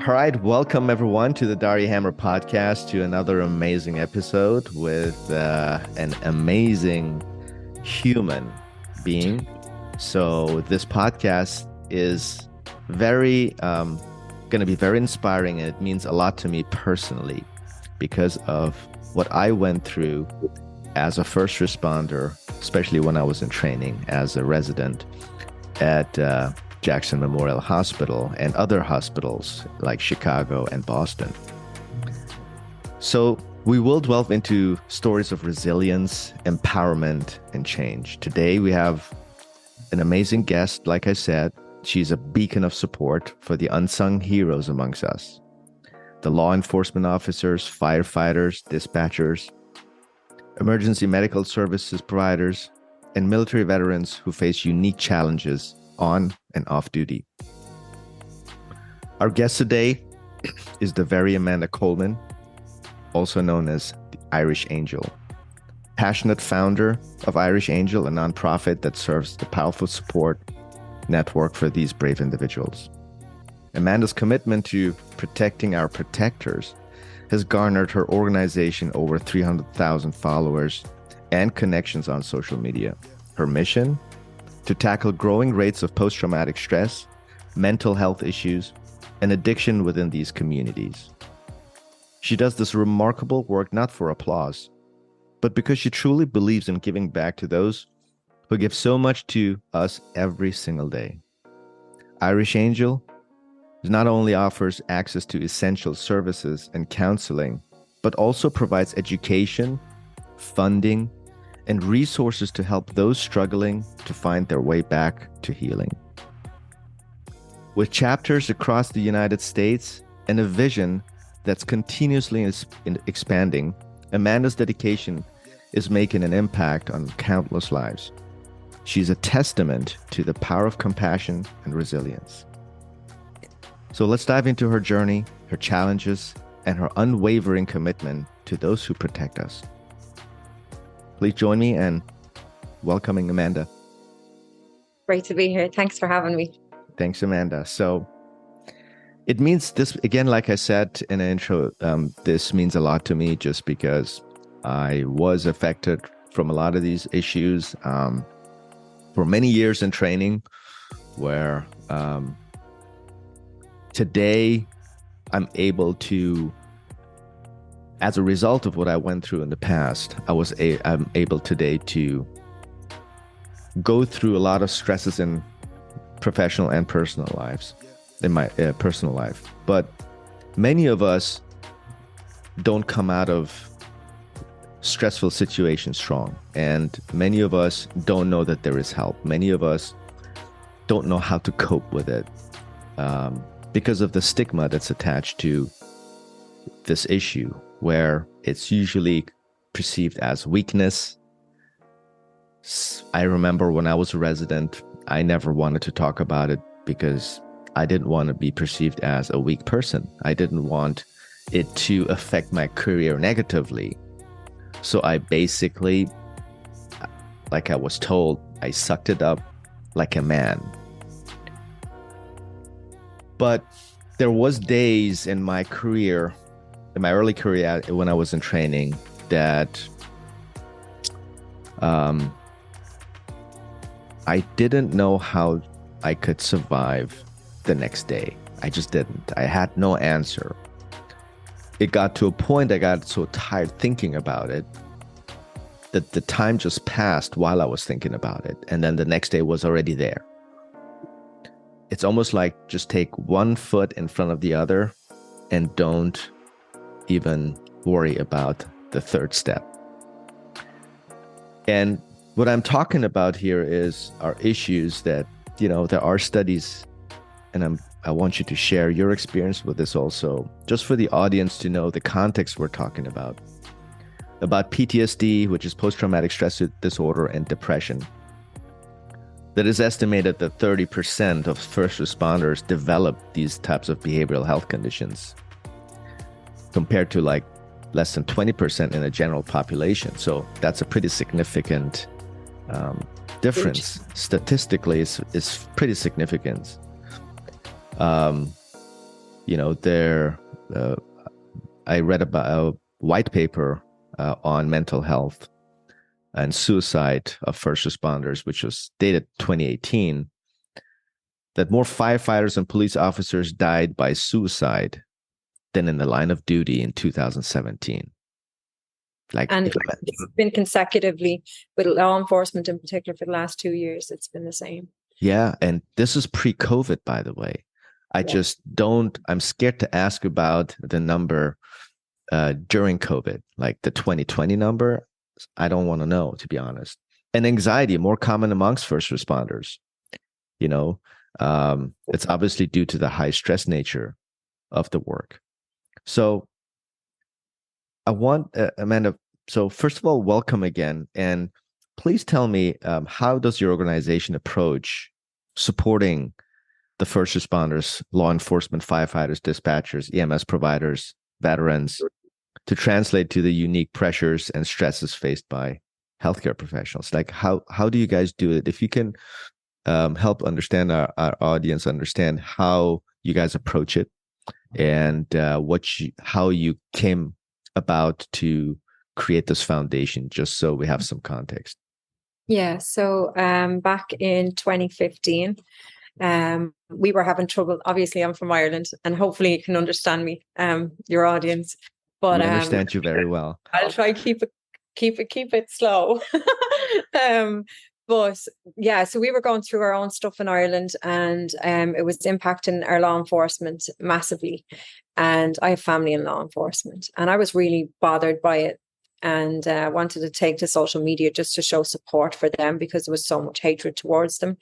All right, welcome everyone to the Dari Hammer podcast, to another amazing episode with an amazing human being. So this podcast is very going to be very inspiring, and it means a lot to me personally because of what I went through as a first responder, especially when I was in training as a resident at Jackson Memorial Hospital and other hospitals like Chicago and Boston. So we will delve into stories of resilience, empowerment, and change. Today we have an amazing guest. Like I said, she's a beacon of support for the unsung heroes amongst us. The law enforcement officers, firefighters, dispatchers, emergency medical services providers, and military veterans who face unique challenges on and off duty. Our guest today is the very Amanda Coleman, also known as the Irish Angel. Passionate founder of Irish Angel, a nonprofit that serves the powerful support network for these brave individuals. Amanda's commitment to protecting our protectors has garnered her organization over 300,000 followers and connections on social media. Her mission? To tackle growing rates of post-traumatic stress, mental health issues, and addiction within these communities. She does this remarkable work not for applause, but because she truly believes in giving back to those who give so much to us every single day. Irish Angel not only offers access to essential services and counseling, but also provides education, funding, and resources to help those struggling to find their way back to healing. With chapters across the United States and a vision that's continuously expanding, Amanda's dedication is making an impact on countless lives. She's a testament to the power of compassion and resilience. So let's dive into her journey, her challenges, and her unwavering commitment to those who protect us. Please join me in welcoming Amanda. Great to be here. Thanks for having me. Thanks, Amanda. So it means this, again, like I said in the intro, this means a lot to me just because I was affected from a lot of these issues for many years in training, where today I'm able to, as a result of what I went through in the past, I'm able today to go through a lot of stresses in professional and personal lives, in my personal life. But many of us don't come out of stressful situations strong. And many of us don't know that there is help. Many of us don't know how to cope with it because of the stigma that's attached to this issue, where it's usually perceived as weakness. I remember when I was a resident, I never wanted to talk about it because I didn't want to be perceived as a weak person. I didn't want it to affect my career negatively. So I basically, like I was told, I sucked it up like a man. But there was days in my career, in my early career, when I was in training, that I didn't know how I could survive the next day. I just didn't. I had no answer. It got to a point I got so tired thinking about it that the time just passed while I was thinking about it. And then the next day was already there. It's almost like just take one foot in front of the other and don't even worry about the third step. And what I'm talking about here are issues that, there are studies, and I want you to share your experience with this also, just for the audience to know the context we're talking about PTSD, which is post-traumatic stress disorder, and depression. That is estimated that 30% of first responders develop these types of behavioral health conditions, compared to like less than 20% in the general population. So that's a pretty significant difference. Statistically, is pretty significant. there. I read about a white paper on mental health and suicide of first responders, which was dated 2018, that more firefighters and police officers died by suicide than in the line of duty in 2017. And it's been consecutively with law enforcement in particular for the last 2 years. It's been the same. Yeah. And this is pre-COVID, by the way. I'm scared to ask about the number during COVID, like the 2020 number. I don't want to know, to be honest. And anxiety, more common amongst first responders. It's obviously due to the high stress nature of the work. So I want, Amanda, so first of all, welcome again. And please tell me, how does your organization approach supporting the first responders, law enforcement, firefighters, dispatchers, EMS providers, veterans, to translate to the unique pressures and stresses faced by healthcare professionals? Like, how do you guys do it? If you can help understand our audience, understand how you guys approach it, and how you came about to create this foundation, just so we have some context. Yeah. So back in 2015, we were having trouble. Obviously, I'm from Ireland, and hopefully you can understand me, your audience. But we understand you very well. I'll try keep it slow. But yeah, so we were going through our own stuff in Ireland, and it was impacting our law enforcement massively. And I have family in law enforcement, and I was really bothered by it, and wanted to take to social media just to show support for them because there was so much hatred towards them.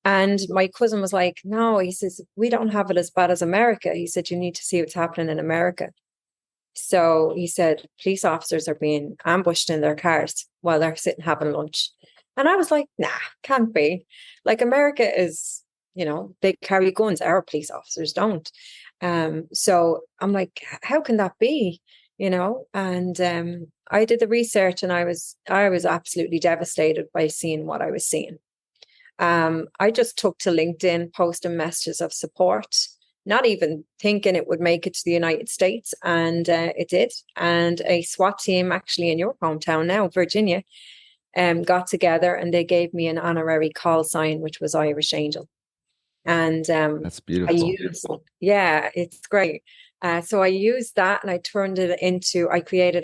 And my cousin was like, no, he says, we don't have it as bad as America. He said, you need to see what's happening in America. So he said, police officers are being ambushed in their cars while they're sitting having lunch. And I was like, nah, can't be. Like, America is, they carry guns. Our police officers don't. So I'm like, how can that be? And I did the research, and I was absolutely devastated by seeing what I was seeing. I just took to LinkedIn, posting messages of support, not even thinking it would make it to the United States. And it did. And a SWAT team, actually in your hometown now, Virginia, got together, and they gave me an honorary call sign, which was Irish Angel. And that's beautiful. Yeah, it's great. So I used that, and I created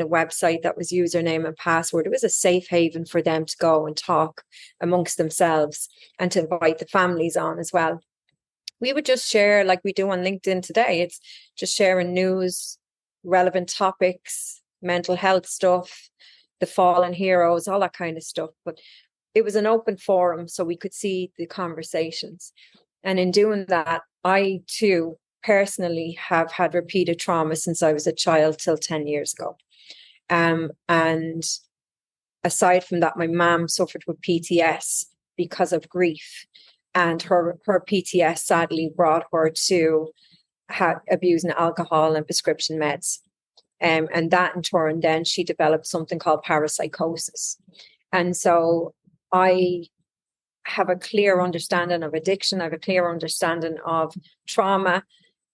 a website that was username and password. It was a safe haven for them to go and talk amongst themselves, and to invite the families on as well. We would just share like we do on LinkedIn today. It's just sharing news, relevant topics, mental health stuff, the fallen heroes, all that kind of stuff. But it was an open forum, so we could see the conversations. And in doing that, I too personally have had repeated trauma since I was a child till 10 years ago. And aside from that, my mom suffered with PTS because of grief. And her PTS sadly brought her to abusing alcohol and prescription meds. And that in turn, then she developed something called parapsychosis. And so I have a clear understanding of addiction. I have a clear understanding of trauma.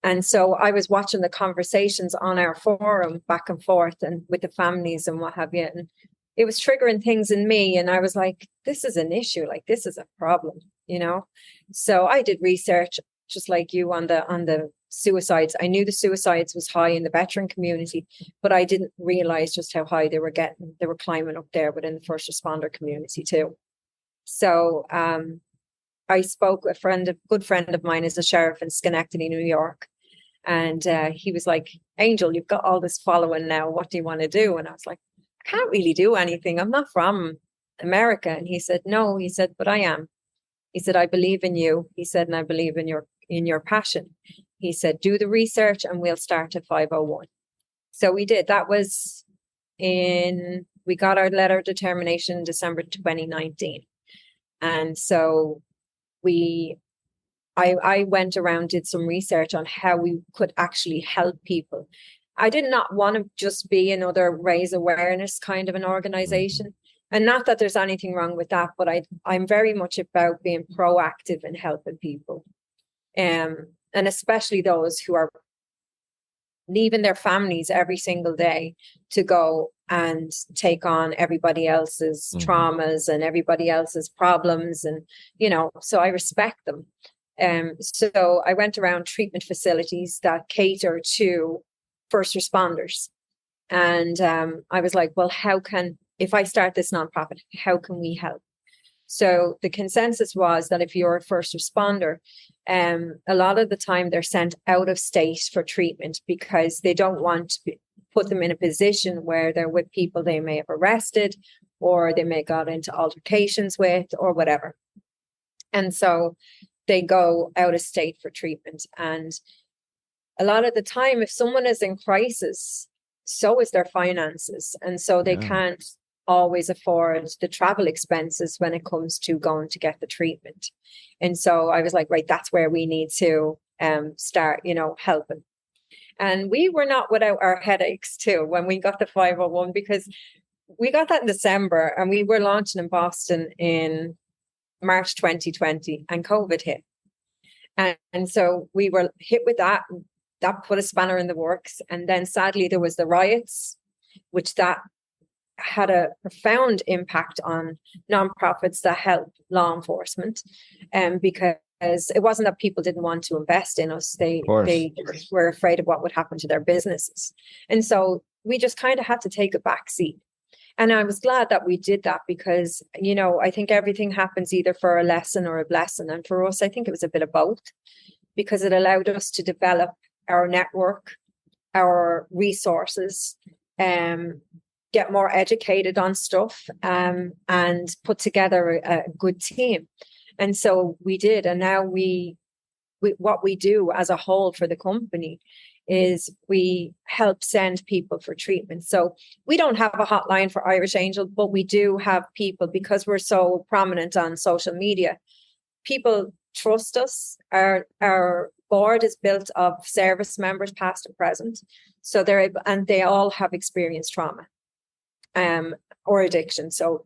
And so I was watching the conversations on our forum back and forth and with the families and what have you. And it was triggering things in me. And I was like, this is an issue. Like, this is a problem, So I did research just like you on the suicides. I knew the suicides was high in the veteran community, but I didn't realize just how high they were climbing up there within the first responder community too. So I spoke a good friend of mine is a sheriff in Schenectady, New York. And he was like, Angel, you've got all this following now. What do you want to do? And I was like, I can't really do anything. I'm not from America. And he said, no, he said, but I am. He said, I believe in you. He said, and I believe in your passion. He said, do the research and we'll start at 501. So we did. That was we got our letter of determination in December 2019. And so I went around, did some research on how we could actually help people. I did not want to just be another raise awareness kind of an organization. And not that there's anything wrong with that, but I'm very much about being proactive and helping people. And especially those who are leaving their families every single day to go and take on everybody else's traumas and everybody else's problems. And, so I respect them. So I went around treatment facilities that cater to first responders. And I was like, well, if I start this nonprofit, how can we help? So the consensus was that if you're a first responder, a lot of the time they're sent out of state for treatment because they don't want to put them in a position where they're with people they may have arrested or they may got into altercations with or whatever. And so they go out of state for treatment. And a lot of the time, if someone is in crisis, so is their finances. And so they can't always afford the travel expenses when it comes to going to get the treatment. And so I was like, right, that's where we need to start, helping. And we were not without our headaches too when we got the 501, because we got that in December and we were launching in Boston in March 2020 and COVID hit. And so we were hit with that. That put a spanner in the works. And then sadly, there was the riots, which that had a profound impact on nonprofits that help law enforcement. Because it wasn't that people didn't want to invest in us. They were afraid of what would happen to their businesses. And so we just kind of had to take a back seat. And I was glad that we did that because, I think everything happens either for a lesson or a blessing. And for us, I think it was a bit of both, because it allowed us to develop our network, our resources, get more educated on stuff, and put together a good team. And so we did. And now we what we do as a whole for the company is we help send people for treatment. So we don't have a hotline for Irish Angel, but we do have people, because we're so prominent on social media, people trust us. Our board is built of service members, past and present. So they're able, and they all have experienced trauma or addiction. So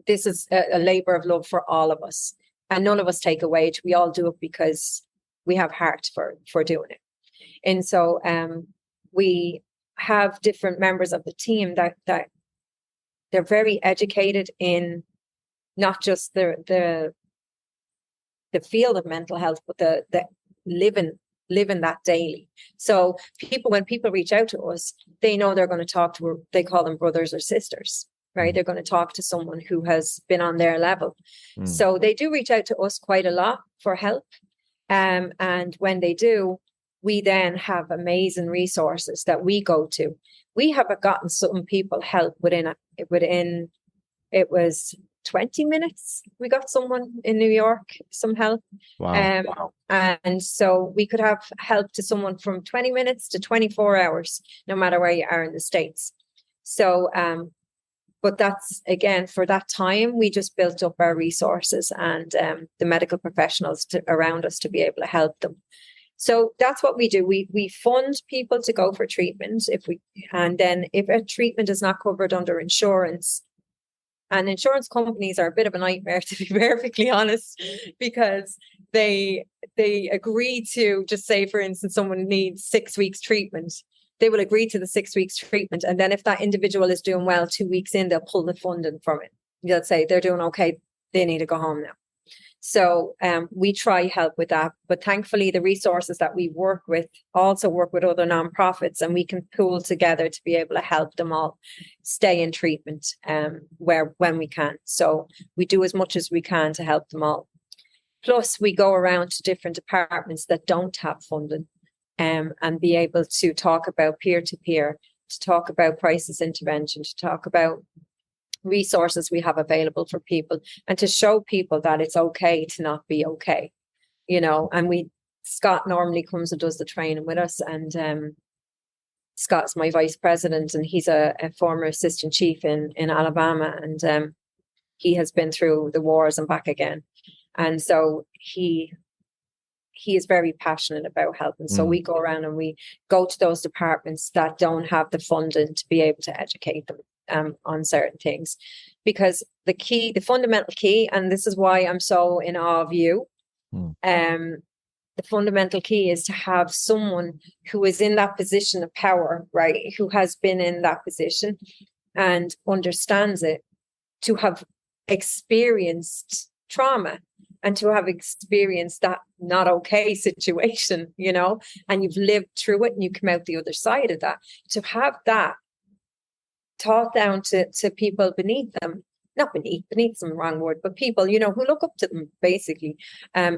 this is a labor of love for all of us. And none of us take a wage. We all do it because we have heart for doing it. And so we have different members of the team that they're very educated in not just the field of mental health, but the living that daily. So when people reach out to us, they know they're going to talk to, they call them brothers or sisters, right? They're going to talk to someone who has been on their level. So they do reach out to us quite a lot for help. And when they do, we then have amazing resources that we go to. We have gotten some people help within it was 20 minutes. We got someone in New York, some help. Wow. And so we could have help to someone from 20 minutes to 24 hours, no matter where you are in the States. So, but that's, again, for that time, we just built up our resources and the medical professionals around us to be able to help them. So that's what we do. We fund people to go for treatment. And then if a treatment is not covered under insurance, and insurance companies are a bit of a nightmare, to be perfectly honest, because they agree to, just say, for instance, someone needs 6 weeks treatment. They will agree to the 6 weeks treatment. And then if that individual is doing well 2 weeks in, they'll pull the funding from it. They'll say they're doing okay. They need to go home now. So we try help with that. But thankfully, the resources that we work with also work with other nonprofits, and we can pool together to be able to help them all stay in treatment when we can. So we do as much as we can to help them all. Plus, we go around to different departments that don't have funding and be able to talk about peer-to-peer, to talk about crisis intervention, to talk about resources we have available for people, and to show people that it's okay to not be okay, and Scott normally comes and does the training with us, and Scott's my vice president, and he's a former assistant chief in Alabama, and he has been through the wars and back again, and so he is very passionate about helping. So we go around and we go to those departments that don't have the funding to be able to educate them on certain things, because the fundamental key, and this is why I'm so in awe of you, the fundamental key is to have someone who is in that position of power, right? Who has been in that position and understands it, to have experienced trauma and to have experienced that not okay situation, and you've lived through it and you come out the other side of that, to have that taught down to people beneath them, not beneath some wrong word, but people, who look up to them basically,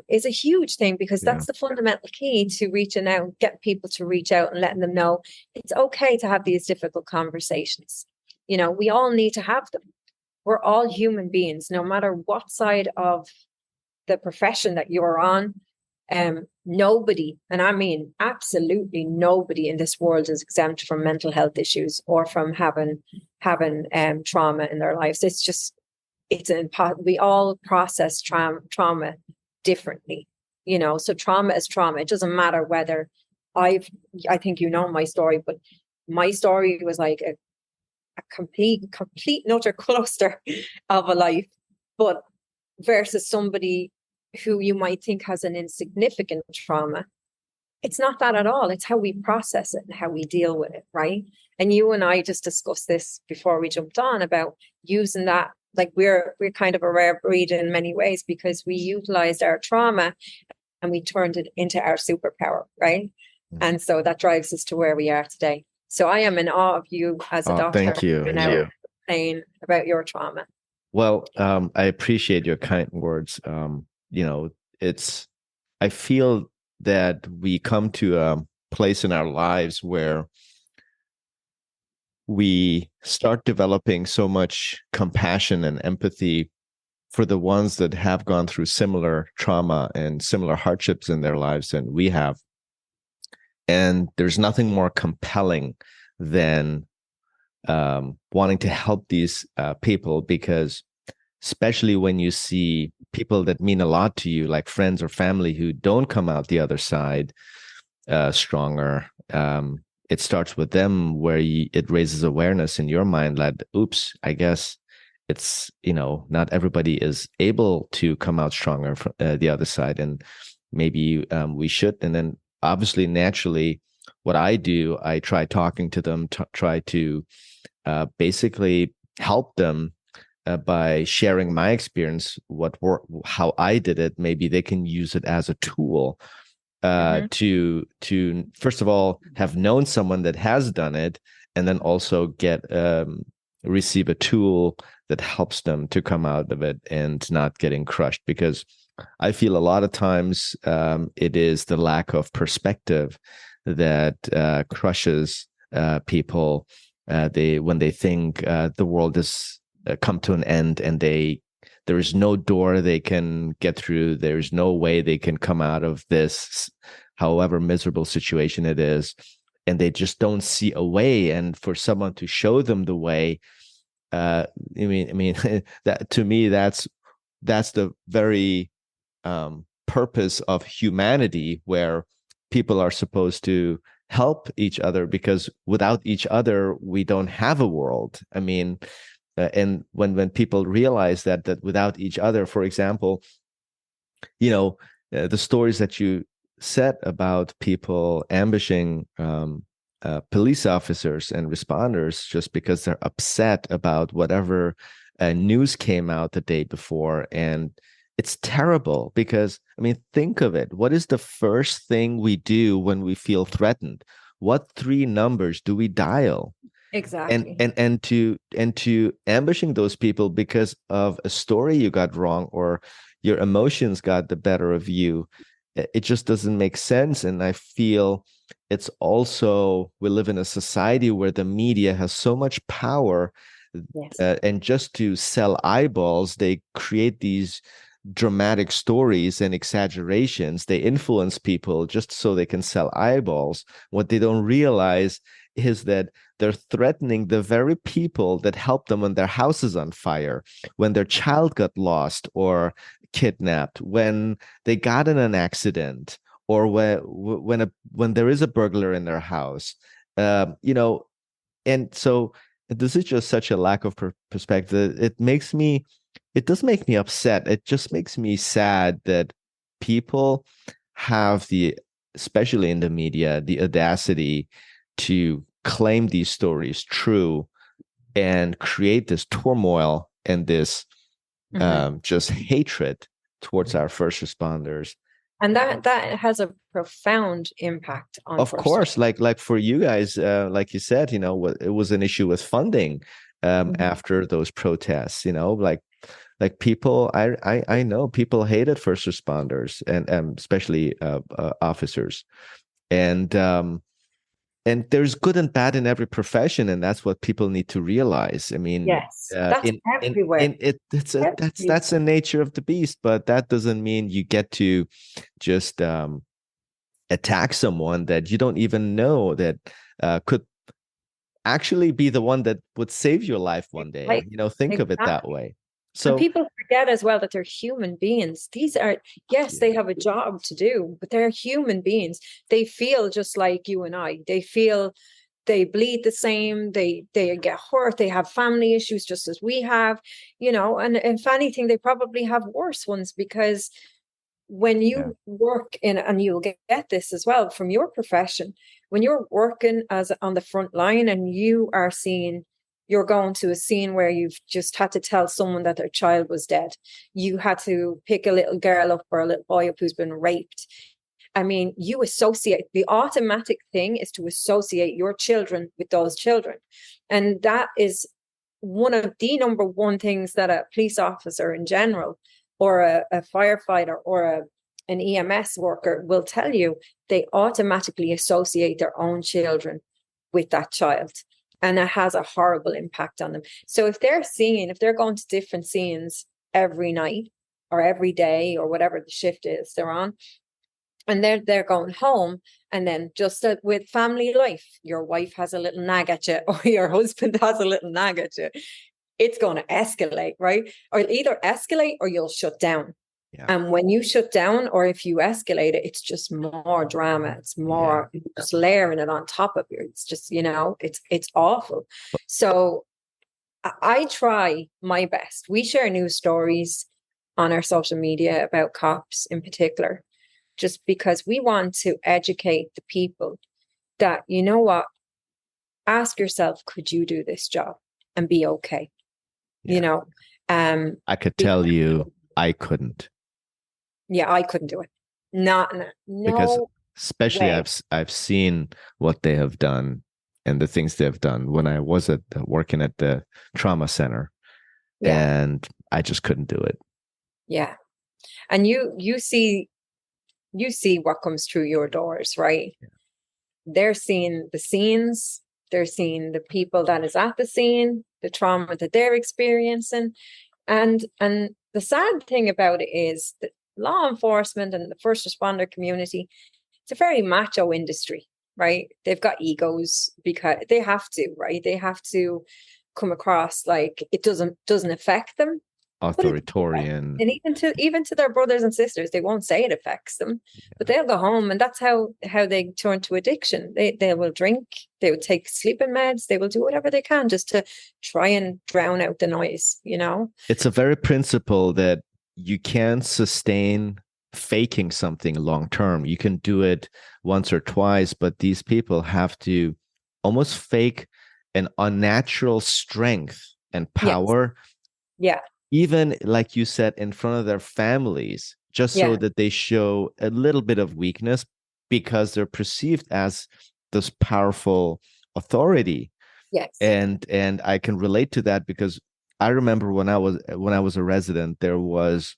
is a huge thing, because Yeah. that's the fundamental key to reaching out, get people to reach out and letting them know it's okay to have these difficult conversations. We all need to have them. We're all human beings, no matter what side of the profession that you're on. Nobody, and I mean absolutely nobody in this world is exempt from mental health issues or from having trauma in their lives. We all process trauma differently, so trauma is trauma. It doesn't matter whether I think my story, but my story was like a complete and utter cluster of a life, but versus somebody who you might think has an insignificant trauma. It's not that at all. It's how we process it and how we deal with it, right? And you and I just discussed this before we jumped on about using that. Like we're kind of a rare breed in many ways, because we utilized our trauma and we turned it into our superpower, right? Mm-hmm. And so that drives us to where we are today. So I am in awe of you as a doctor. Thank you. Saying about your trauma. Well, I appreciate your kind words. I feel that we come to a place in our lives where we start developing so much compassion and empathy for the ones that have gone through similar trauma and similar hardships in their lives than we have. And there's nothing more compelling than wanting to help these people, because especially when you see people that mean a lot to you, like friends or family, who don't come out the other side stronger, it starts with them, where it raises awareness in your mind that, oops, I guess it's, not everybody is able to come out stronger from the other side, and maybe we should. And then obviously, naturally, what I do, I try talking to them, try to basically help them by sharing my experience, how I did it. Maybe they can use it as a tool to first of all have known someone that has done it, and then also receive a tool that helps them to come out of it and not getting crushed. Because I feel a lot of times it is the lack of perspective that crushes people. When they think the world has come to an end, and there is no door they can get through, there's no way they can come out of this, however miserable situation it is, and they just don't see a way. And for someone to show them the way, I mean that, to me, that's the very purpose of humanity, where people are supposed to help each other, because without each other we don't have a world. I mean, and when people realize that without each other, for example, the stories that you said about people ambushing police officers and responders just because they're upset about whatever news came out the day before. And it's terrible, because, I mean, think of it. What is the first thing we do when we feel threatened? What 3 numbers do we dial? Exactly. And to ambushing those people because of a story you got wrong, or your emotions got the better of you, it just doesn't make sense. And I feel it's also, we live in a society where the media has so much power. Yes. And just to sell eyeballs, they create these dramatic stories and exaggerations. They influence people just so they can sell eyeballs. What they don't realize is that they're threatening the very people that helped them when their house is on fire, when their child got lost or kidnapped, when they got in an accident, or when there is a burglar in their house. And so this is just such a lack of perspective. It does make me upset. It just makes me sad that people have the, especially in the media, the audacity to claim these stories true and create this turmoil and this just hatred towards our first responders. And that has a profound impact on Of course, like for you guys, like you said, it was an issue with funding after those protests. Like people, I know people hated first responders and especially officers, and there's good and bad in every profession, and that's what people need to realize. I mean, Yes, that's everywhere. that's the nature of the beast, but that doesn't mean you get to just attack someone that you don't even know that could actually be the one that would save your life one day. Like, Think of it that way. And So people forget as well that they're human beings. These are, yes, they have a job to do, but they're human beings. They feel just like you and I. They feel, they bleed the same. They get hurt. They have family issues just as we have, and if anything, they probably have worse ones, because when you work in, and you'll get this as well from your profession, when you're working as on the front line and you're going to a scene where you've just had to tell someone that their child was dead. You had to pick a little girl up or a little boy up who's been raped. I mean, you associate, the automatic thing is to associate your children with those children. And that is one of the number one things that a police officer in general, or a firefighter, or an EMS worker will tell you. They automatically associate their own children with that child. And it has a horrible impact on them. So if they're going to different scenes every night or every day or whatever the shift is they're on, and they're going home, and then just with family life, your wife has a little nag at you, or your husband has a little nag at you, it's going to escalate, right? Or it'll either escalate or you'll shut down. Yeah. And when you shut down, or if you escalate it, it's just more drama. It's more just layering it on top of you. It's just, it's awful. So I try my best. We share news stories on our social media about cops in particular, just because we want to educate the people that, ask yourself, could you do this job and be okay? I could tell you I couldn't. Yeah, I couldn't do it. No, because especially way. I've seen what they have done and the things they've done when I was working at the trauma center, and I just couldn't do it. Yeah, and you see what comes through your doors, right? Yeah. They're seeing the scenes. They're seeing the people that is at the scene, the trauma that they're experiencing, and the sad thing about it is that law enforcement and the first responder community, it's a very macho industry, right? They've got egos because they have to, right? They have to come across like it doesn't affect them. Authoritarian. And even to their brothers and sisters, they won't say it affects them, but they'll go home, and that's how they turn to addiction. They will drink, they will take sleeping meds, they will do whatever they can just to try and drown out the noise, It's a very principle that you can sustain faking something long term. You can do it once or twice, but these people have to almost fake an unnatural strength and power. Yeah. Even like you said, in front of their families, just so that they show a little bit of weakness, because they're perceived as this powerful authority. Yes. And I can relate to that, because I remember when I was a resident, there was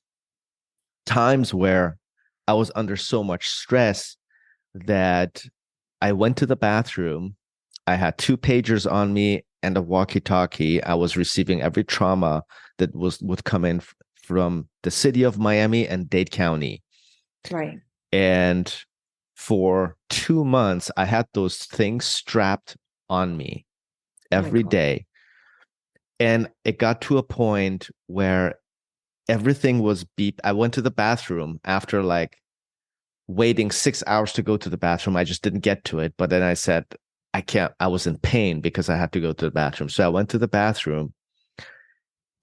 times where I was under so much stress that I went to the bathroom. I had 2 pagers on me and a walkie-talkie. I was receiving every trauma that would come in from the city of Miami and Dade County. Right. And for 2 months, I had those things strapped on me every day. And it got to a point where everything was beeped. I went to the bathroom after waiting 6 hours to go to the bathroom. I just didn't get to it. But then I said, I can't. I was in pain because I had to go to the bathroom. So I went to the bathroom.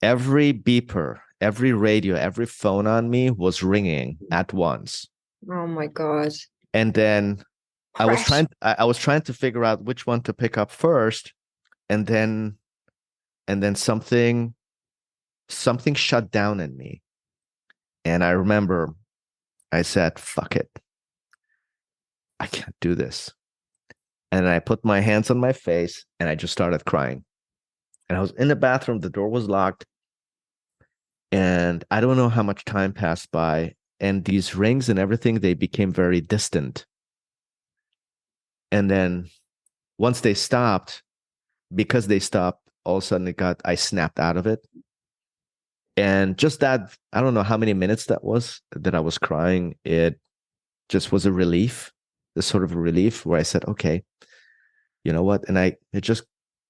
Every beeper, every radio, every phone on me was ringing at once. Oh my God. And then Pressure. I was trying to figure out which one to pick up first, and then something shut down in me. And I remember I said, fuck it. I can't do this. And I put my hands on my face and I just started crying. And I was in the bathroom, the door was locked, and I don't know how much time passed by. And these rings and everything, they became very distant. And then once they stopped, because they stopped, all of a sudden I snapped out of it. And just that, I don't know how many minutes that was that I was crying. It just was a relief, this sort of a relief where I said, okay, you know what? And it just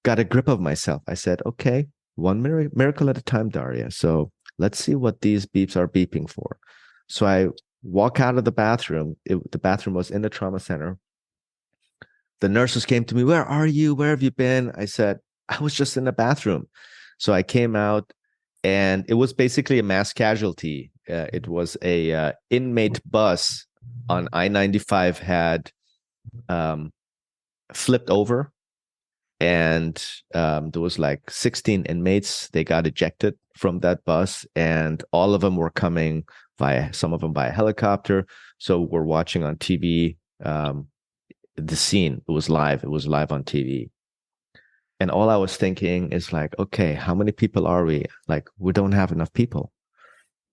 got a grip of myself. I said, okay, one miracle at a time, Daria. So let's see what these beeps are beeping for. So I walk out of the bathroom. The bathroom was in the trauma center. The nurses came to me. Where are you? Where have you been? I said, I was just in the bathroom. So I came out, and it was basically a mass casualty. It was a inmate bus on I-95 had um, flipped over, and there was like 16 inmates. They got ejected from that bus, and all of them were coming via, some of them by helicopter. So we're watching on TV the scene. It was live on TV. And all I was thinking is like, okay, how many people are we? Like, we don't have enough people.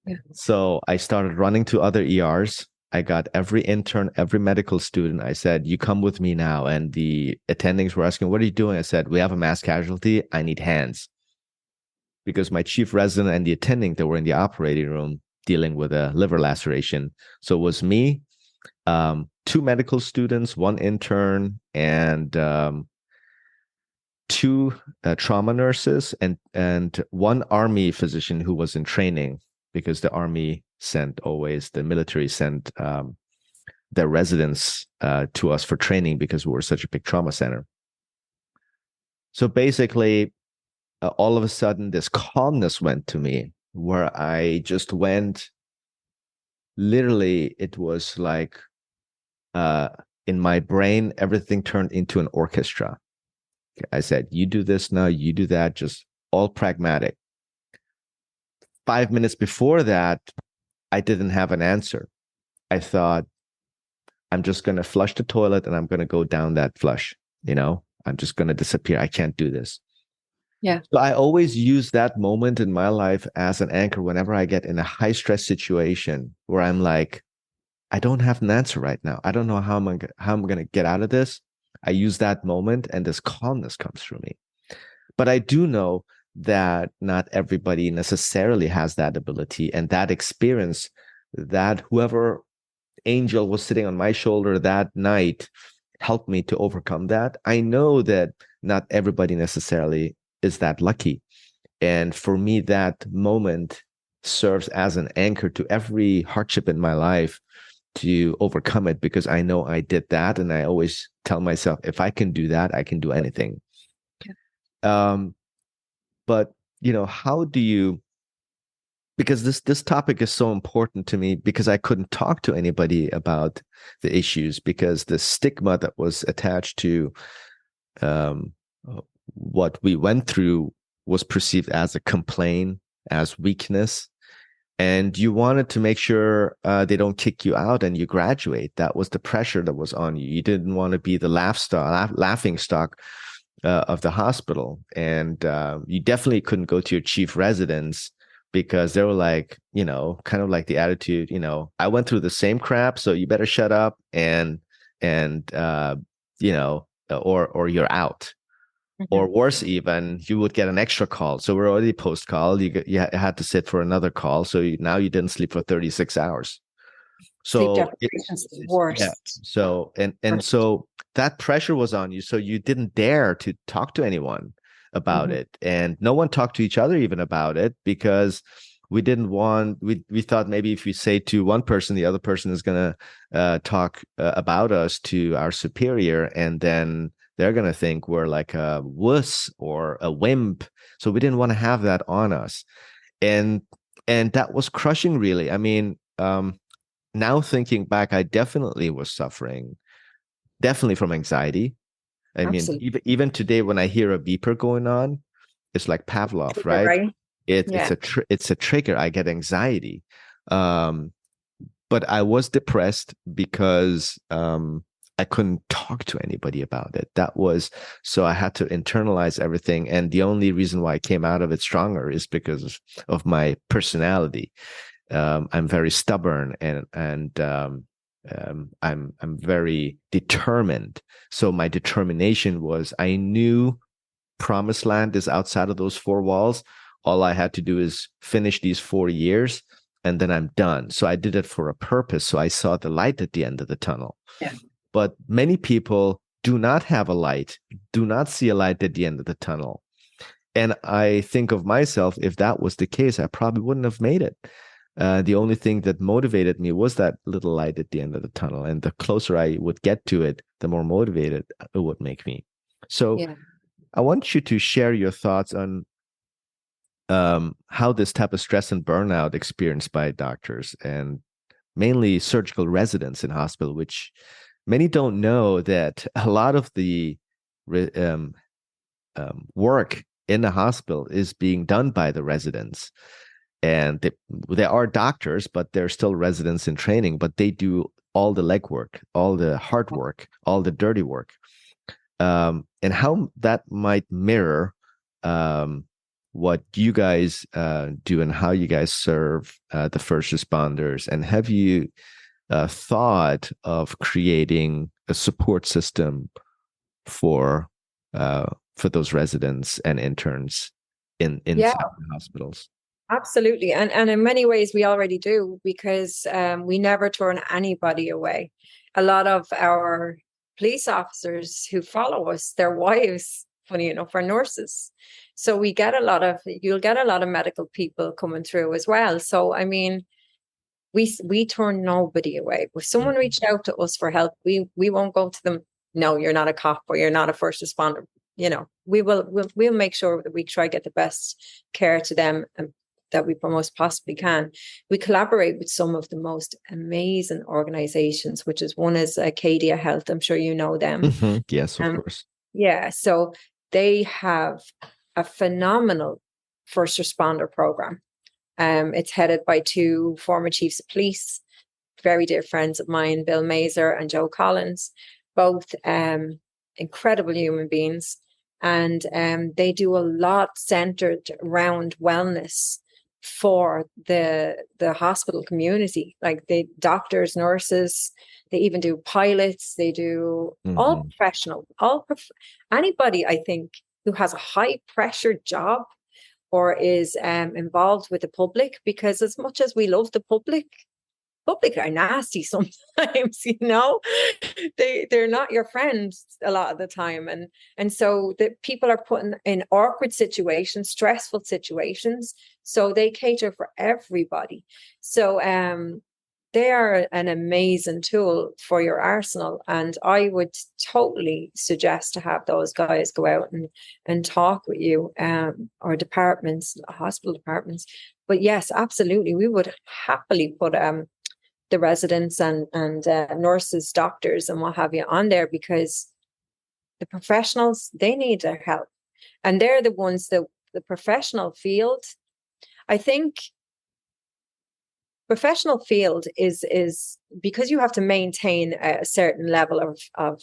Yeah. So I started running to other ERs. I got every intern, every medical student. I said, you come with me now. And the attendings were asking, what are you doing? I said, we have a mass casualty. I need hands. Because my chief resident and the attending that were in the operating room dealing with a liver laceration. So it was me, two medical students, one intern, and two trauma nurses, and one army physician who was in training, because the military sent their residents to us for training because we were such a big trauma center. So basically, all of a sudden, this calmness went to me where I just went. Literally, it was like uh, in my brain, everything turned into an orchestra. I said, you do this now, you do that, just all pragmatic. 5 minutes before that, I didn't have an answer. I thought, I'm just going to flush the toilet and I'm going to go down that flush. I'm just going to disappear. I can't do this. Yeah. So I always use that moment in my life as an anchor whenever I get in a high stress situation where I'm like, I don't have an answer right now. I don't know how I'm going to get out of this. I use that moment and this calmness comes through me. But I do know that not everybody necessarily has that ability and that experience, that whoever angel was sitting on my shoulder that night helped me to overcome that. I know that not everybody necessarily is that lucky. And for me, that moment serves as an anchor to every hardship in my life to overcome it, because I know I did that. And I always tell myself, if I can do that, I can do anything. Yeah. But how do you, because this topic is so important to me, because I couldn't talk to anybody about the issues because the stigma that was attached to um, what we went through was perceived as a complaint, as weakness, and you wanted to make sure they don't kick you out and you graduate. That was the pressure that was on you. You didn't want to be the laughing stock of the hospital, and you definitely couldn't go to your chief residence because they were like, kind of like the attitude, I went through the same crap, so you better shut up and or you're out. Or worse, even you would get an extra call. So we're already post call. You had to sit for another call. So now you didn't sleep for 36 hours. Sleep So deprivation is the yeah. worst. So so that pressure was on you. So you didn't dare to talk to anyone about it, and no one talked to each other even about it, because we didn't want. We thought maybe if we say to one person, the other person is gonna talk about us to our superior, and then they're gonna think we're like a wuss or a wimp. So we didn't want to have that on us, and that was crushing, really. I mean, now thinking back, I definitely was suffering, definitely from anxiety. I mean, Absolutely. even today when I hear a beeper going on, it's like Pavlov, right? Right. It's Yeah. it's a trigger. I get anxiety. Um, but I was depressed because I couldn't talk to anybody about it. That was so I had to internalize everything. And the only reason why I came out of it stronger is because of my personality. I'm very stubborn and I'm very determined. So my determination was I knew promised land is outside of those four walls. All I had to do is finish these 4 years and then I'm done. So I did it for a purpose. So I saw the light at the end of the tunnel. Yeah. But many people do not have a light, do not see a light at the end of the tunnel. And I think of myself, if that was the case, I probably wouldn't have made it. The only thing that motivated me was that little light at the end of the tunnel. And the closer I would get to it, the more motivated it would make me. So Yeah. I want you to share your thoughts on how this type of stress and burnout experienced by doctors and mainly surgical residents in hospital, which many don't know that a lot of the work in the hospital is being done by the residents. And they are doctors, but they're still residents in training, but they do all the legwork, all the hard work, all the dirty work. And how that might mirror what you guys do and how you guys serve the first responders. And have you thought of creating a support system for those residents and interns Yeah, inside the hospitals? absolutely. And in many ways we already do because we never turn anybody away. A lot of our police officers who follow us, their wives, funny enough, are nurses. So you'll get a lot of medical people coming through as well. So I mean, we turn nobody away. If someone reached out to us for help, we won't go to them. No, you're not a cop or you're not a first responder. We'll make sure that we try to get the best care to them and that we most possibly can. We collaborate with some of the most amazing organizations, which is one is Acadia Health. I'm sure you know them. Mm-hmm. Yes, of Um, course. yeah, so they have a phenomenal first responder program. It's headed by two former chiefs of police, very dear friends of mine, Bill Mazer and Joe Collins, both incredible human beings. And they do a lot centered around wellness for the hospital community. Like they doctors, nurses, they even do pilots, they do all Mm-hmm. professional, anybody I think who has a high pressure job or is involved with the public, because as much as we love the public are nasty sometimes, they're not your friends a lot of the time, and so the people are put in awkward situations, stressful situations, so they cater for everybody. So they are an amazing tool for your arsenal, and I would totally suggest to have those guys go out and talk with you, or departments, hospital departments. But yes, absolutely, we would happily put the residents and nurses, doctors, and what have you on there, because the professionals, they need their help, and they're the ones that the professional field. I think professional field is because you have to maintain a certain level of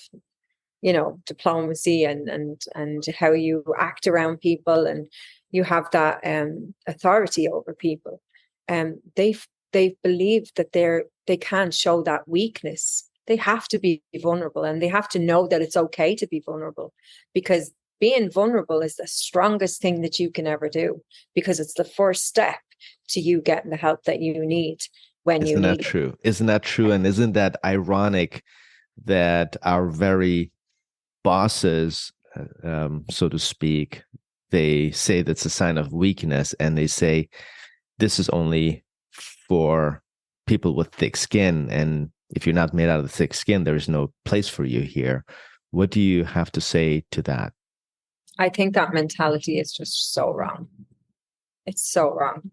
diplomacy and how you act around people, and you have that authority over people. They believe that they can't show that weakness. They have to be vulnerable, and they have to know that it's okay to be vulnerable, because being vulnerable is the strongest thing that you can ever do, because it's the first step to you getting the help that you need when you Isn't that need it. true? Isn't that true? And isn't that ironic that our very bosses, so to speak, they say that's a sign of weakness, and they say this is only for people with thick skin, and if you're not made out of thick skin, there is no place for you here. What do you have to say to that? I think that mentality is just so wrong. It's so wrong.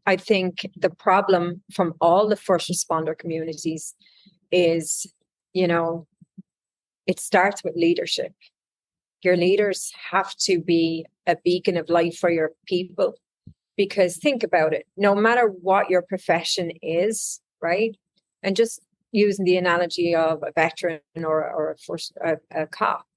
I think the problem from all the first responder communities is, you know, it starts with leadership. Your leaders have to be a beacon of light for your people, because think about it, no matter what your profession is, right? And just using the analogy of a veteran or a cop.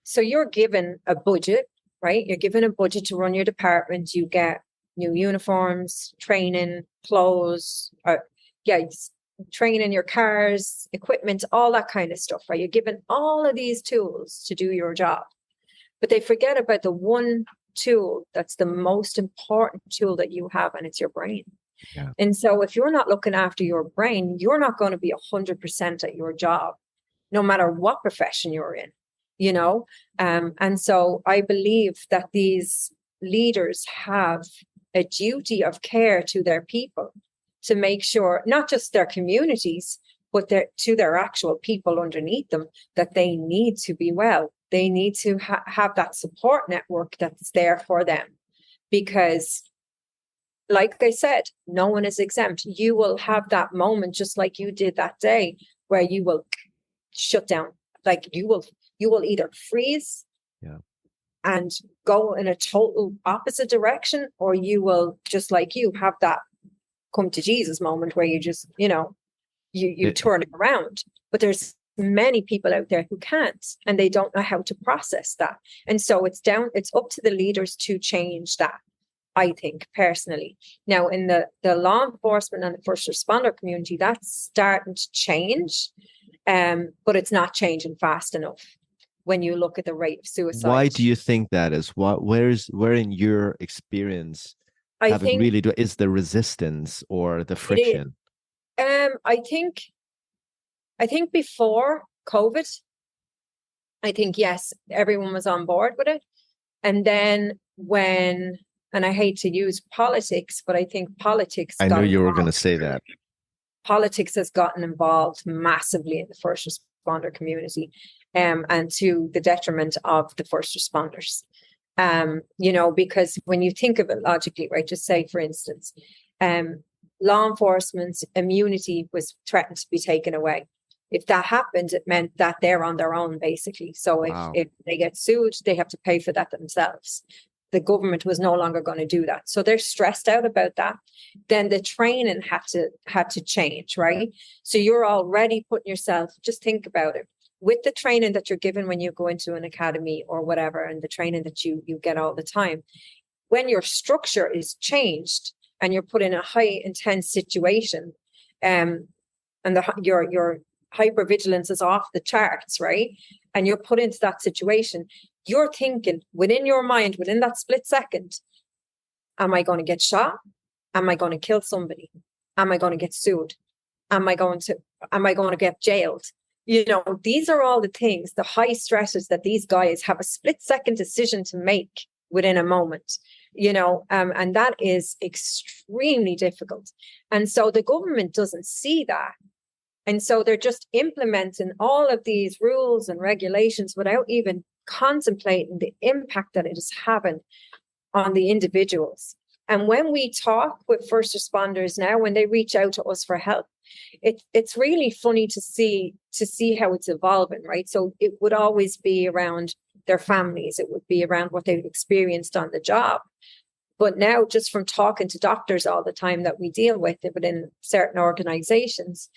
So you're given a budget, right? You're given a budget to run your department. You get new uniforms, training, clothes, training your cars, equipment, all that kind of stuff, right? You're given all of these tools to do your job, but they forget about the one tool that's the most important tool that you have, and it's your brain. Yeah. And so if you're not looking after your brain, you're not going to be 100% at your job, no matter what profession you're in, you know? And so I believe that these leaders have a duty of care to their people, to make sure not just their communities, but to their actual people underneath them, that they need to be well. They need to have that support network that's there for them. Because, like I said, no one is exempt. You will have that moment, just like you did that day, where you will shut down. Like you will either freeze, yeah, and go in a total opposite direction, or you will, just like you, have that come to Jesus moment where you just, you turn it around. But there's many people out there who can't, and they don't know how to process that. And so it's up to the leaders to change that, I think, personally. Now, in the law enforcement and the first responder community, that's starting to change, but it's not changing fast enough when you look at the rate of suicide. Why do you think that is? Where in your experience I think is the resistance or the friction? I think before COVID, I think, yes, everyone was on board with it. And then and I hate to use politics, but I think politics. I knew you were going to say that. Politics has gotten involved massively in the first responder community, and to the detriment of the first responders. Because when you think of it logically, right, just say, for instance, law enforcement's immunity was threatened to be taken away. If that happened, it meant that they're on their own, basically. So if they get sued, they have to pay for that themselves. The government was no longer going to do that. So they're stressed out about that. Then the training had to change, right? So you're already putting yourself, just think about it, with the training that you're given when you go into an academy or whatever, and the training that you get all the time, when your structure is changed and you're put in a high intense situation, and your hypervigilance is off the charts, right? And you're put into that situation, you're thinking within your mind, within that split second, am I going to get shot? Am I going to kill somebody? Am I going to get sued? Am I going to get jailed? These are all the things, the high stresses that these guys have a split second decision to make within a moment, and that is extremely difficult. And so the government doesn't see that. And so they're just implementing all of these rules and regulations without even contemplating the impact that it is having on the individuals. And when we talk with first responders now, when they reach out to us for help, it's really funny to see how it's evolving, right? So it would always be around their families. It would be around what they've experienced on the job. But now, just from talking to doctors all the time that we deal with within certain organizations,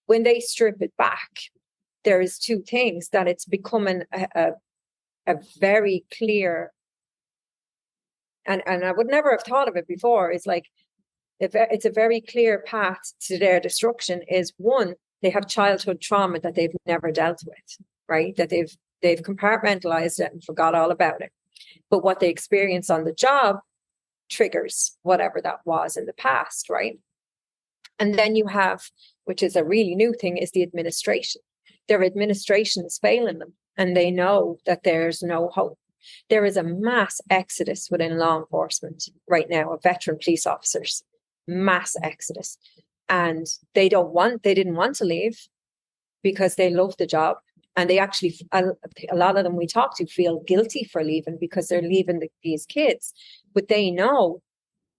when they strip it back, there is two things, that it's becoming a very clear, and I would never have thought of it before, is like, it's a very clear path to their destruction. Is one, they have childhood trauma that they've never dealt with, right? That they've compartmentalized it and forgot all about it. But what they experience on the job triggers whatever that was in the past, right? And then you have, which is a really new thing, is the administration. Their administration is failing them, and they know that there's no hope. There is a mass exodus within law enforcement right now of veteran police officers, mass exodus. And they didn't want to leave because they love the job. And they actually, a lot of them we talk to feel guilty for leaving because they're leaving these kids. But they know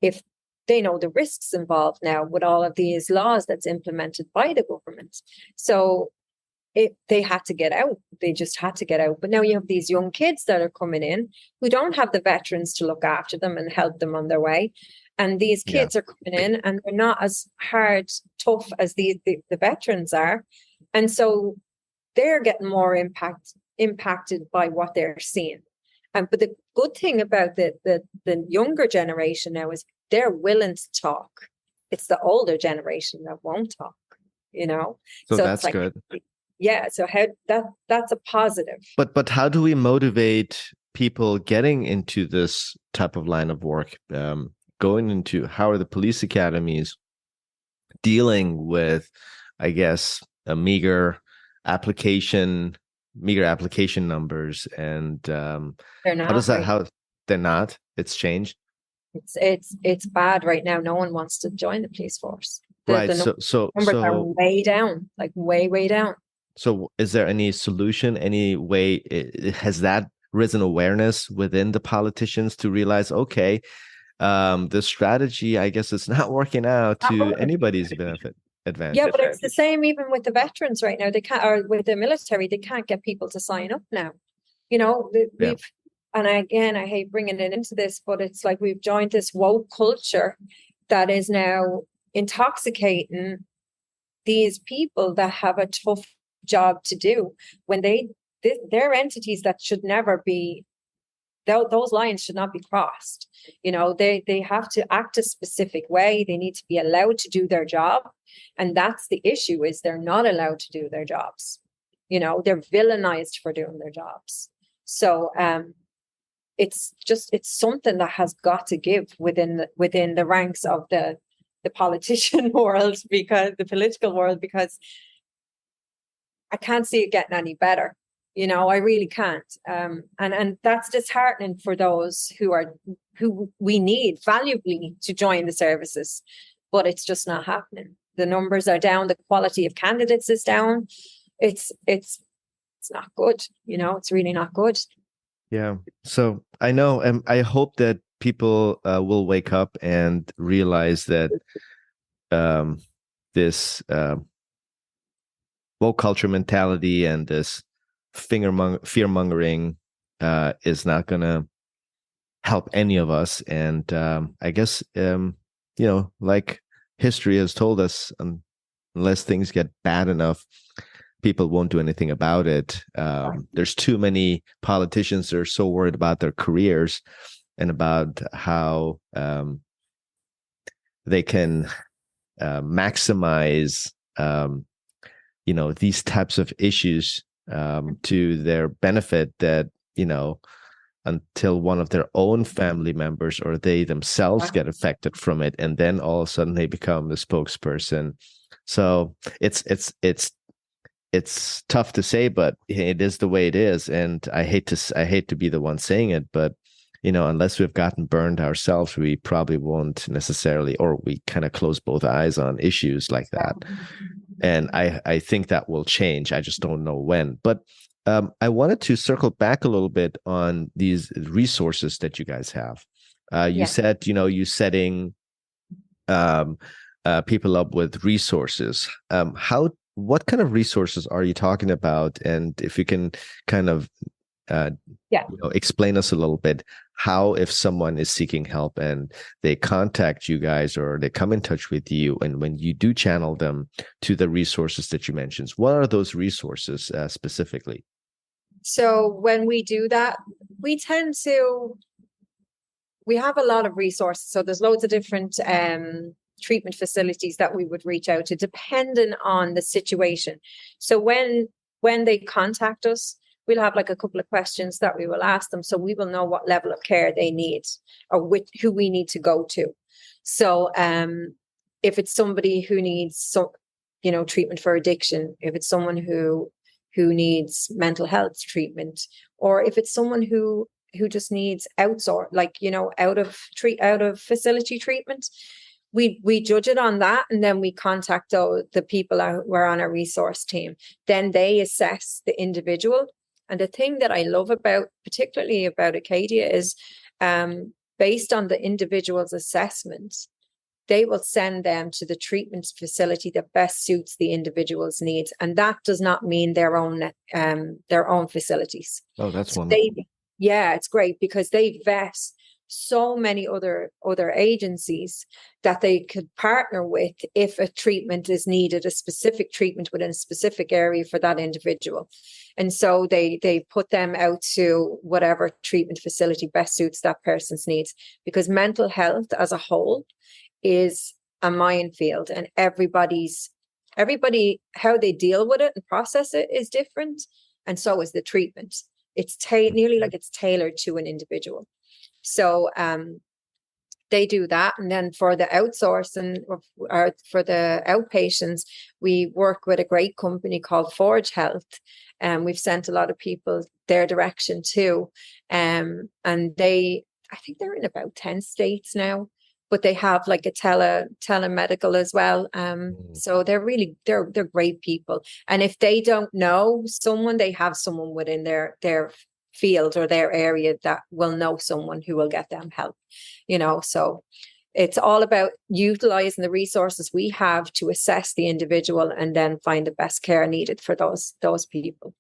if they know the risks involved now with all of these laws that's implemented by the government. So they had to get out. They just had to get out. But now you have these young kids that are coming in who don't have the veterans to look after them and help them on their way. And these Yeah. kids are coming in and they're not as hard, tough as the veterans are. And so they're getting more impacted by what they're seeing. But the good thing about the younger generation now is they're willing to talk. It's the older generation that won't talk, you know? So So that's it's like, good. yeah. So that's a positive. But how do we motivate people getting into this type of line of work? Going into, how are the police academies dealing with, I guess, a application numbers, and They're how does not that, right. how they're not? It's changed. It's bad right now. No one wants to join the police force. Right. The numbers are way down, like way down. So is there any solution, any way, has that risen awareness within the politicians to realize, okay, the strategy, I guess, it's not working out to anybody's benefit advantage? Yeah, but it's the same even with the veterans right now. They can't, or with the military, they can't get people to sign up now. You know, we've, and again, I hate bringing it into this, but it's like we've joined this woke culture that is now intoxicating these people that have a tough job to do when they're entities that should never be, those lines should not be crossed. You know, they have to act a specific way. They need to be allowed to do their job. And that's the issue, is they're not allowed to do their jobs. You know, they're villainized for doing their jobs. So it's something that has got to give within the ranks of the politician world, because the political world, because I can't see it getting any better. You know, I really can't. And that's disheartening for those who we need valuably to join the services, but it's just not happening. The numbers are down. The quality of candidates is down. It's not good. You know, it's really not good. Yeah. So I know, and I hope that people will wake up and realize that this woke culture mentality and this fear mongering is not going to help any of us. And I guess, like history has told us, unless things get bad enough, people won't do anything about it. There's too many politicians that are so worried about their careers and about how they can maximize, these types of issues to their benefit, that, until one of their own family members or they themselves get affected from it, and then all of a sudden they become the spokesperson. So it's tough to say, but it is the way it is. And I hate to be the one saying it, but unless we've gotten burned ourselves, we probably won't necessarily, or we kind of close both eyes on issues like that. And I think that will change. I just don't know when. But I wanted to circle back a little bit on these resources that you guys have. You said, you setting people up with resources. What kind of resources are you talking about? And if you can kind of explain us a little bit how, if someone is seeking help and they contact you guys or they come in touch with you, and when you do channel them to the resources that you mentioned, what are those resources specifically? So when we do that, we have a lot of resources. So there's loads of different treatment facilities that we would reach out to, depending on the situation. So when they contact us, we'll have like a couple of questions that we will ask them, so we will know what level of care they need or who we need to go to. So if it's somebody who needs treatment for addiction, if it's someone who needs mental health treatment, or if it's someone who just needs out of facility treatment, we judge it on that, and then we contact the people who are on our resource team. Then they assess the individual. And the thing that I love particularly about Acadia, is based on the individual's assessment, they will send them to the treatment facility that best suits the individual's needs. And that does not mean their own facilities. Oh, that's So wonderful. yeah, it's great because they vet so many other agencies that they could partner with if a treatment is needed, a specific treatment within a specific area for that individual. And so they put them out to whatever treatment facility best suits that person's needs, because mental health as a whole is a minefield, and everybody how they deal with it and process it is different, and so is the treatment. It's nearly like it's tailored to an individual. So they do that. And then for the outsourcing or for the outpatients, we work with a great company called Forge Health. And we've sent a lot of people their direction too. And I think they're in about 10 states now, but they have like a telemedical as well. So they're great people. And if they don't know someone, they have someone within their field or their area that will know someone who will get them help, so it's all about utilizing the resources we have to assess the individual and then find the best care needed for those people.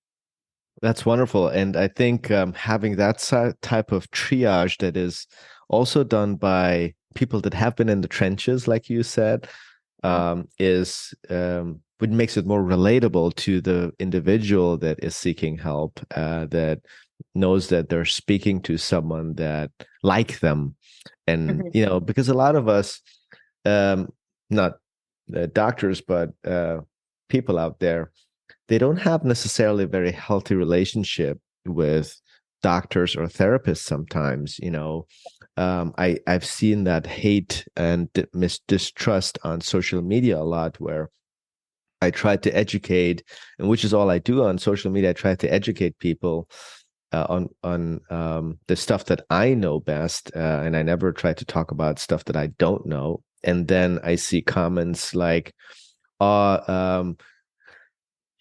That's wonderful. And I think having that type of triage that is also done by people that have been in the trenches, like you said, is what makes it more relatable to the individual that is seeking help, that knows that they're speaking to someone that like them. And, because a lot of us, not doctors, but people out there, they don't have necessarily a very healthy relationship with doctors or therapists sometimes. I've seen that hate and distrust on social media a lot, where I try to educate, and which is all I do on social media. I try to educate people on the stuff that I know best, and I never try to talk about stuff that I don't know. And then I see comments like,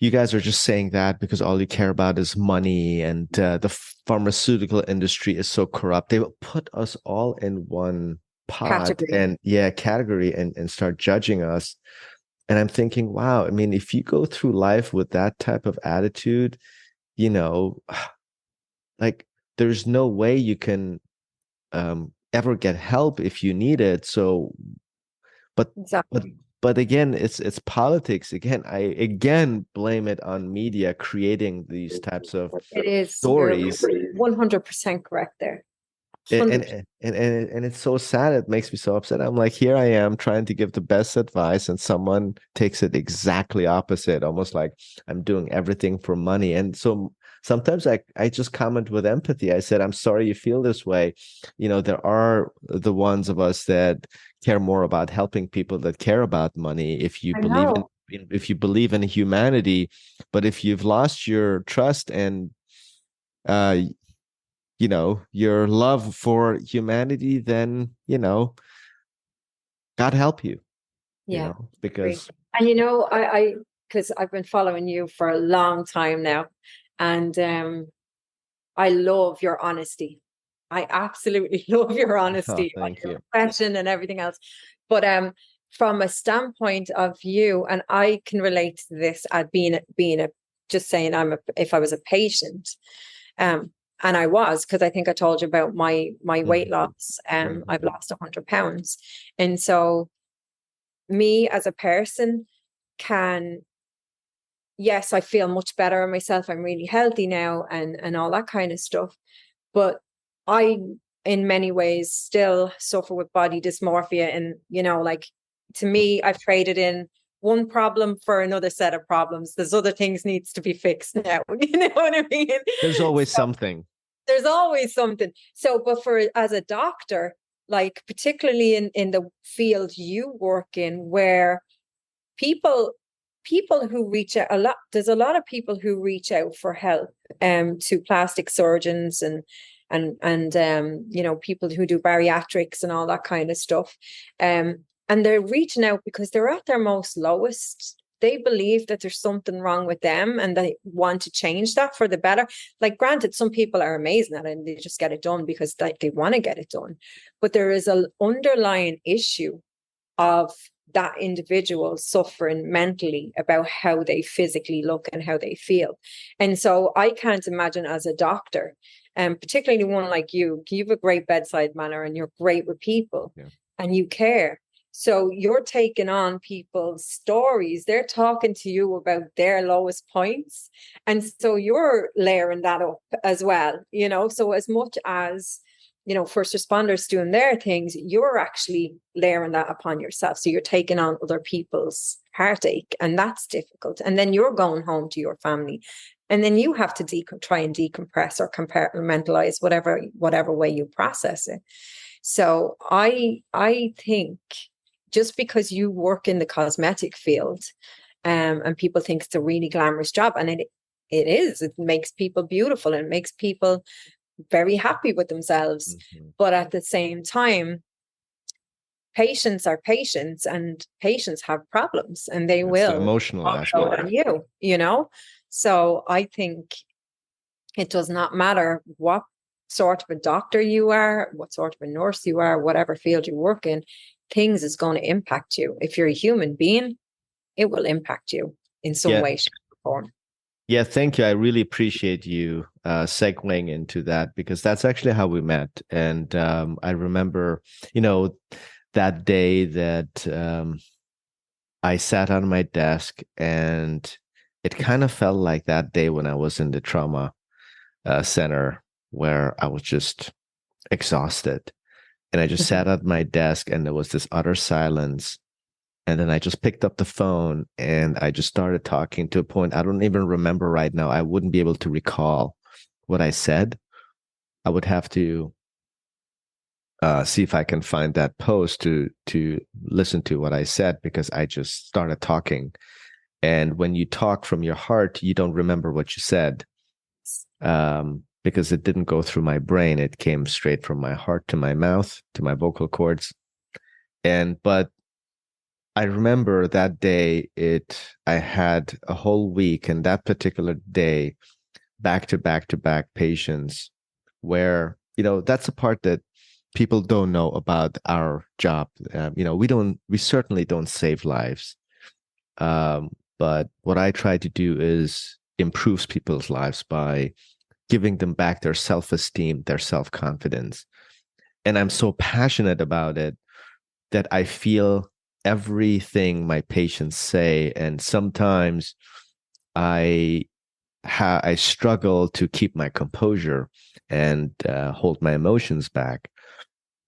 you guys are just saying that because all you care about is money, and the pharmaceutical industry is so corrupt. They will put us all in one pot category and start judging us. And I'm thinking, wow, I mean, if you go through life with that type of attitude, like there's no way you can ever get help if you need it. So, but exactly. but again, it's politics. Again, I blame it on media creating these types of It is. stories. You're 100% correct there. And it's so sad. It makes me so upset. I'm like, here I am trying to give the best advice, and someone takes it exactly opposite, almost like I'm doing everything for money. And so sometimes I just comment with empathy. I said, I'm sorry you feel this way. There are the ones of us that care more about helping people that care about money. If you believe in humanity, but if you've lost your trust and your love for humanity, then, God help you, because. And I because I've been following you for a long time now, and I love your honesty. I absolutely love your honesty on your profession and everything else. But from a standpoint of you, and I can relate to this at being a just saying if I was a patient, and I was, because I think I told you about my weight loss. I've lost 100 pounds. And so me as a person yes, I feel much better in myself. I'm really healthy now and all that kind of stuff. But I, in many ways, still suffer with body dysmorphia. And, like, to me, I've traded in one problem for another set of problems. There's other things needs to be fixed now. You know what I mean? There's always something. There's always something. So, but as a doctor, like particularly in the field you work in, where people who reach out there's a lot of people who reach out for help to plastic surgeons and people who do bariatrics and all that kind of stuff. And they're reaching out because they're at their most lowest. They believe that there's something wrong with them and they want to change that for the better. Like, granted, some people are amazing at it and they just get it done because they want to get it done. But there is an underlying issue of that individual suffering mentally about how they physically look and how they feel. And so I can't imagine as a doctor, and particularly one like you have a great bedside manner and you're great with people, Yeah. and you care. So you're taking on people's stories. They're talking to you about their lowest points. And so you're layering that up as well, you know. So as much as, you know, first responders doing their things, you're actually layering that upon yourself. So you're taking on other people's heartache, and that's difficult. And then you're going home to your family, and then you have to try and decompress or compartmentalize whatever way you process it. So I think just because you work in the cosmetic field, and people think it's a really glamorous job, and it is. It makes people beautiful and it makes people very happy with themselves. Mm-hmm. But at the same time, patients are patients, and patients have problems, and they That's the will emotional also aspect. on you, you know? So I think it does not matter what sort of a doctor you are, what sort of a nurse you are, whatever field you work in, things is going to impact you. If you're a human being, it will impact you in some Yeah. way, shape, or form. Yeah, thank you. I really appreciate you segueing into that, because that's actually how we met. And I remember, you know, that day that I sat on my desk, and it kind of felt like that day when I was in the trauma center, where I was just exhausted. And I just sat at my desk, and there was this utter silence. And then I just picked up the phone and I just started talking to a point I don't even remember right now. I wouldn't be able to recall what I said. I would have to see if I can find that post to listen to what I said, because I just started talking. And when you talk from your heart, you don't remember what you said, because it didn't go through my brain. It came straight from my heart to my mouth, to my vocal cords. But I remember that day, I had a whole week, and that particular day, back to back to back patients, where, you know, that's a part that people don't know about our job. You know, we certainly don't save lives. But what I try to do is improves people's lives by giving them back their self-esteem, their self-confidence. And I'm so passionate about it that I feel everything my patients say. And sometimes I struggle to keep my composure and hold my emotions back,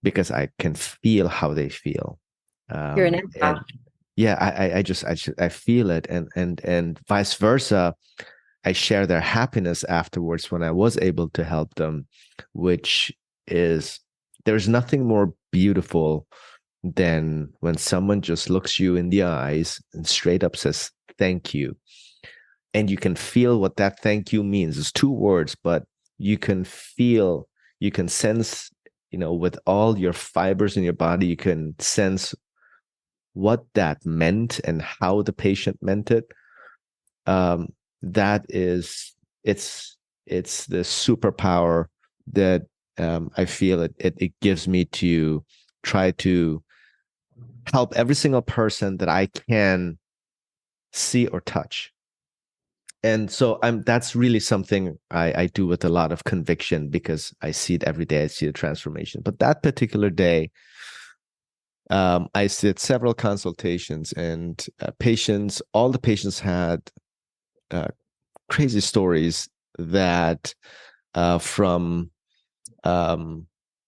because I can feel how they feel. You're an And empath. yeah, I feel it, and vice versa. I share their happiness afterwards when I was able to help them, which is, there's nothing more beautiful than when someone just looks you in the eyes and straight up says thank you. And you can feel what that thank you means. It's two words, but you can feel, you can sense, you know, with all your fibers in your body, you can sense what that meant and how the patient meant it. That is, it's the superpower that I feel it gives me to try to help every single person that I can see or touch. And so that's really something I do with a lot of conviction, because I see it every day. I see the transformation. But that particular day, I did several consultations, and all the patients had uh, crazy stories, that from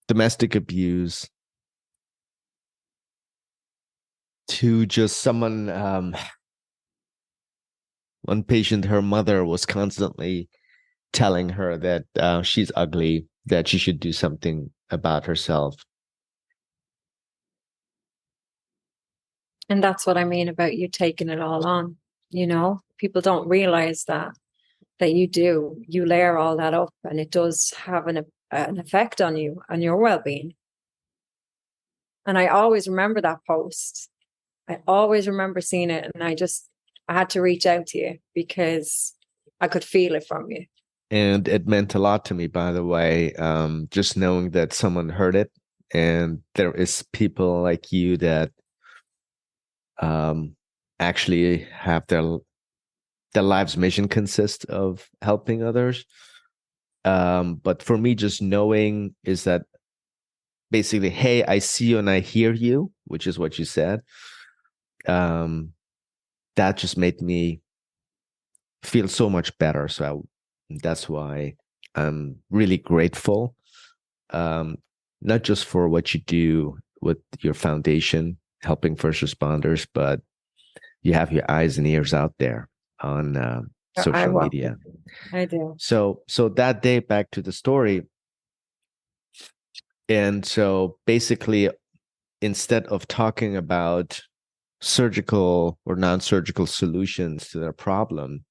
domestic abuse to just someone, one patient, her mother was constantly telling her that she's ugly, that she should do something about herself. And that's what I mean about you taking it all on. You know, people don't realize that you do. You layer all that up, and it does have an effect on you and your well-being. And I always remember that post. I always remember seeing it, and I had to reach out to you because I could feel it from you. And it meant a lot to me, by the way, just knowing that someone heard it, and there is people like you that um, actually have their life's mission consists of helping others. But for me, just knowing is that basically, hey, I see you and I hear you, which is what you said. Um, that just made me feel so much better. So that's why I'm really grateful, um, not just for what you do with your foundation, helping first responders, but you have your eyes and ears out there on I social will. media. I do. So that day, back to the story, and so basically, instead of talking about surgical or non-surgical solutions to their problem,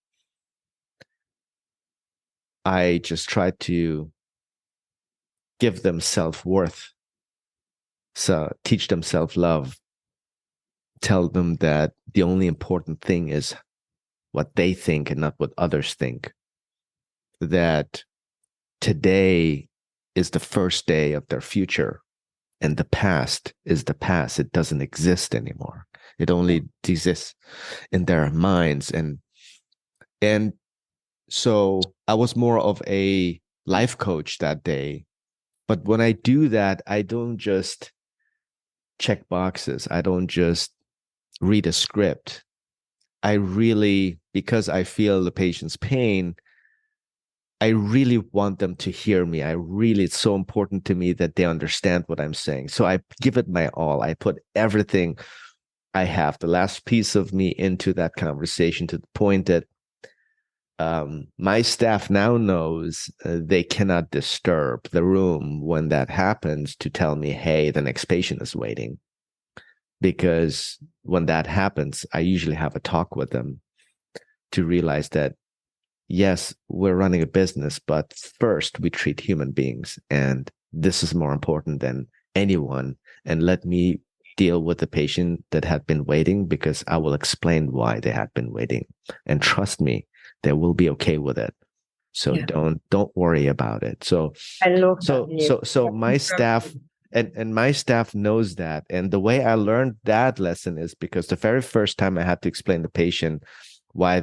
I just tried to give them self-worth, so teach them self-love, tell them that the only important thing is what they think and not what others think, that today is the first day of their future, and the past is the past. It doesn't exist anymore. It only exists in their minds. And so I was more of a life coach that day. But when I do that, I don't just check boxes. I don't just read a script. I really, because I feel the patient's pain, I really want them to hear me. It's so important to me that they understand what I'm saying. So I give it my all. I put everything I have, the last piece of me, into that conversation, to the point that my staff now knows they cannot disturb the room when that happens, to tell me, hey, the next patient is waiting. Because when that happens, I usually have a talk with them to realize that, yes, we're running a business, but first we treat human beings. And this is more important than anyone. And let me deal with the patient that had been waiting, because I will explain why they had been waiting. And trust me, they will be okay with it. So Yeah. don't worry about it. So I love that. so so so my staff, and my staff knows that. And the way I learned that lesson is because the very first time I had to explain the patient why,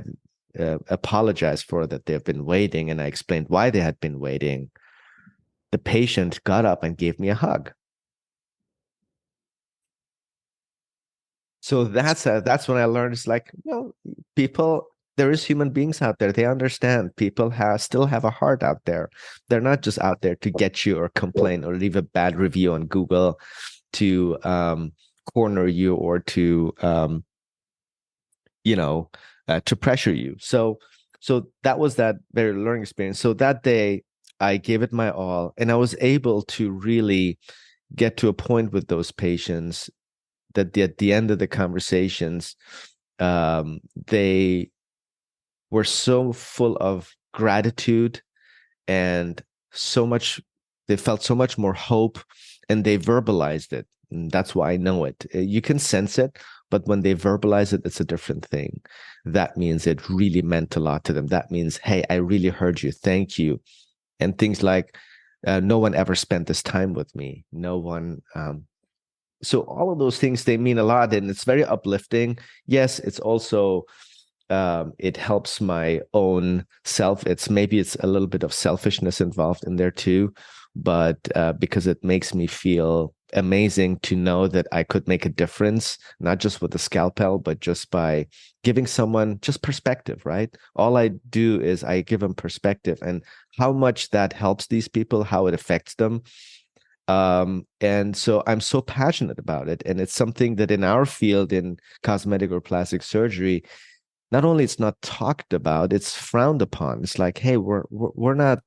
apologize for that they've been waiting, and I explained why they had been waiting, the patient got up and gave me a hug. So that's when I learned, it's like, people, there is human beings out there. They understand. People still have a heart out there. They're not just out there to get you or complain or leave a bad review on Google to corner you, or to you know to pressure you. So that was that very learning experience. So that day I gave it my all, and I was able to really get to a point with those patients that at the end of the conversations, they were so full of gratitude, and so much, they felt so much more hope, and they verbalized it. And that's why I know it. You can sense it, but when they verbalize it, it's a different thing. That means it really meant a lot to them. That means, hey, I really heard you. Thank you. And things like, no one ever spent this time with me. No one, so all of those things, they mean a lot, and it's very uplifting. Yes, it's also, it helps my own self. It's a little bit of selfishness involved in there too, but because it makes me feel amazing to know that I could make a difference, not just with the scalpel, but just by giving someone just perspective, right? All I do is I give them perspective, and how much that helps these people, how it affects them. And so I'm so passionate about it. And it's something that in our field, in cosmetic or plastic surgery, not only it's not talked about, it's frowned upon. It's like, hey, we're not,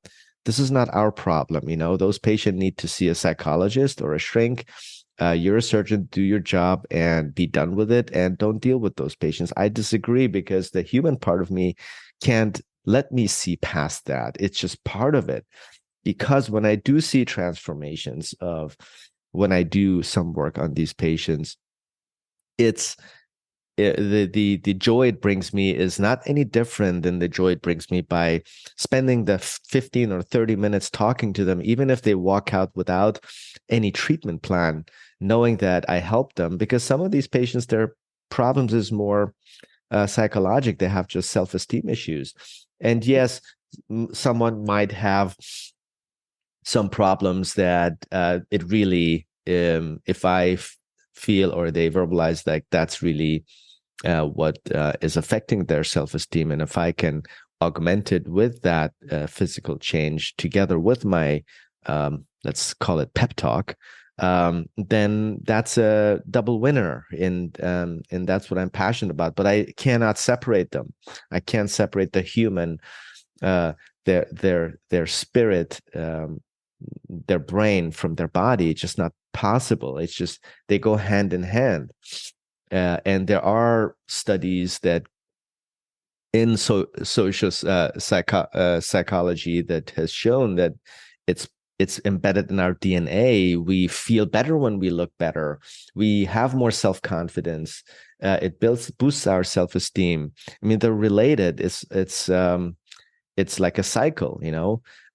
this is not our problem. Those patients need to see a psychologist or a shrink. You're a surgeon, do your job and be done with it, and don't deal with those patients. I disagree, because the human part of me can't let me see past that. It's just part of it. Because when I do see transformations of, when I do some work on these patients, it's the joy it brings me is not any different than the joy it brings me by spending the 15 or 30 minutes talking to them, even if they walk out without any treatment plan, knowing that I helped them. Because some of these patients, they're problems is more psychological. They have just self-esteem issues. And yes, someone might have some problems that it really, if I feel or they verbalize, like that's really what is affecting their self-esteem. And if I can augment it with that physical change together with my, let's call it pep talk, then that's a double winner. And that's what I'm passionate about. But I cannot separate them. I can't separate the human, their spirit, their brain from their body. It's just not possible. It's just they go hand in hand. And there are studies that in social psychology that has shown that it's embedded in our DNA. We feel better when we look better. We have more self-confidence. It boosts our self-esteem. I mean, they're related. It's like a cycle,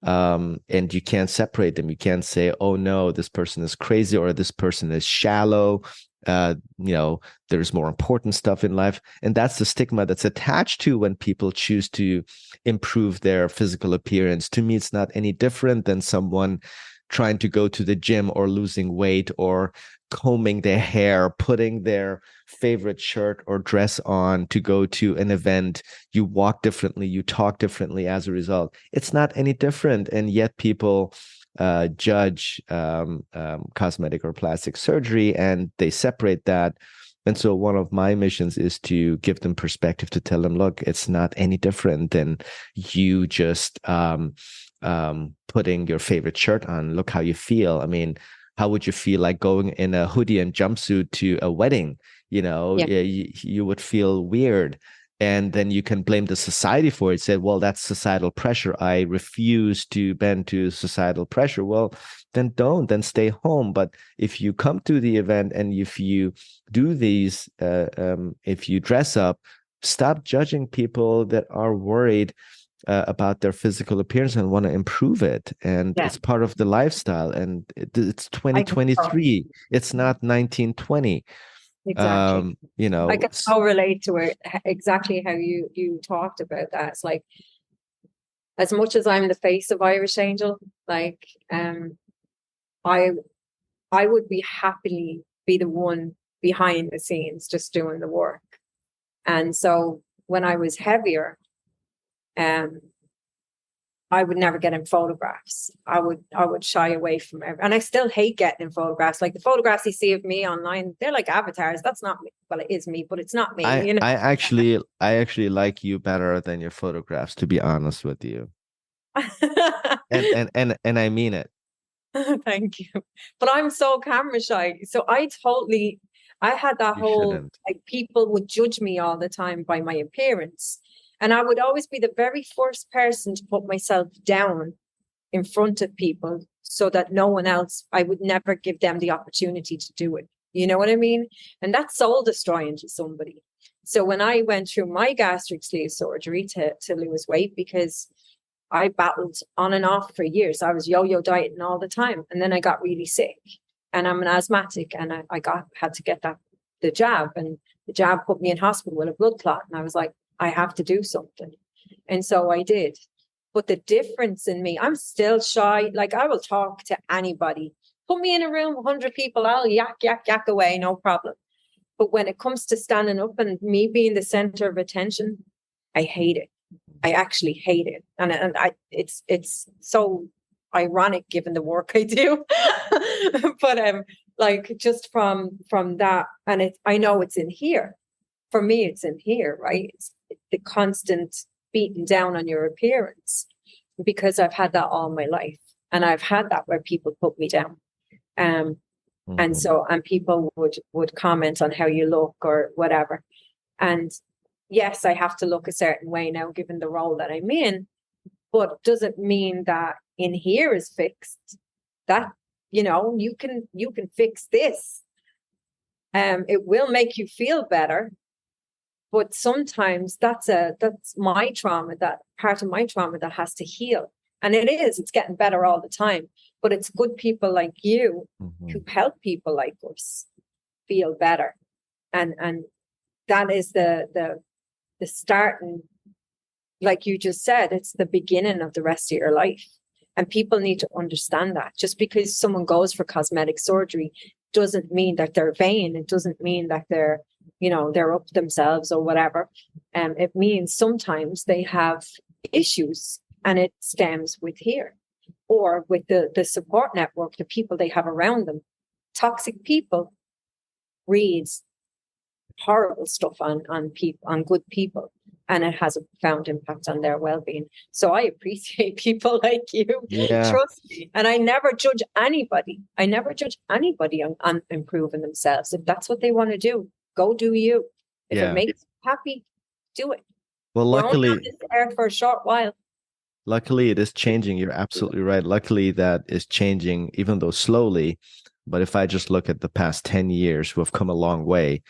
and you can't separate them. You can't say, oh no, this person is crazy or this person is shallow. There's more important stuff in life. And that's the stigma that's attached to when people choose to improve their physical appearance. To me, it's not any different than someone trying to go to the gym or losing weight or combing their hair, putting their favorite shirt or dress on to go to an event. You walk differently, you talk differently as a result. It's not any different. And yet people judge cosmetic or plastic surgery, and they separate that. And so one of my missions is to give them perspective, to tell them, look, it's not any different than you just putting your favorite shirt on. Look how you feel. I mean, how would you feel like going in a hoodie and jumpsuit to a wedding? Yeah. You would feel weird. And then you can blame the society for it. Say, well, that's societal pressure. I refuse to bend to societal pressure. Well, then then stay home. But if you come to the event and if you do these, if you dress up, stop judging people that are worried about their physical appearance and want to improve it. And Yeah. it's part of the lifestyle. And it's I can 2023. It's not 1920. exactly. You I know, can so relate to it exactly how you talked about that. It's like, as much as I'm the face of Irish Angel, like I I would be happily be the one behind the scenes just doing the work. And so when I was heavier, um I would never get in photographs. I would shy away from it. And I still hate getting in photographs. Like the photographs you see of me online, they're like avatars. That's not me. Well, it is me, but it's not me, I I actually like you better than your photographs, to be honest with you. And I mean it. Thank you. But I'm so camera shy. So I had that You whole, shouldn't. like, people would judge me all the time by my appearance. And I would always be the very first person to put myself down in front of people so that no one else, I would never give them the opportunity to do it. You know what I mean? And that's soul destroying to somebody. So when I went through my gastric sleeve surgery to lose weight, because I battled on and off for years. I was yo-yo dieting all the time. And then I got really sick, and I'm an asthmatic, and I had to get the jab, and the jab put me in hospital with a blood clot. And I was like, I have to do something. And so I did. But the difference in me, I'm still shy. Like, I will talk to anybody. Put me in a room, 100 people, I'll yak, yak, yak away, no problem. But when it comes to standing up and me being the center of attention, I hate it. I actually hate it. And it's so ironic given the work I do. But like, just from that, and I know it's in here. For me, it's in here, right? It's the constant beating down on your appearance, because I've had that all my life. And I've had that where people put me down. And people would comment on how you look or whatever. And yes, I have to look a certain way now, given the role that I'm in, but doesn't mean that in here is fixed. That, you can fix this. It will make you feel better. But sometimes that's my trauma, that part of my trauma that has to heal. And it's getting better all the time. But it's good people like you who help people like us feel better and that is the starting, like you just said, it's the beginning of the rest of your life. And people need to understand that just because someone goes for cosmetic surgery doesn't mean that they're vain. It doesn't mean that they're, they're up themselves or whatever. It means sometimes they have issues and it stems with here or with the support network, the people they have around them. Toxic people reads horrible stuff on people, on good people, and it has a profound impact on their well-being. So I appreciate people like you. Yeah. Trust me. And I never judge anybody. I never judge anybody on improving themselves. If that's what they want to do, go do you. If it Yeah. makes you happy, do it. Well, We're only on luckily, this earth for a short while. luckily it is changing. You're absolutely right. Luckily that is changing, even though slowly. But if I just look at the past 10 years, we've come a long way.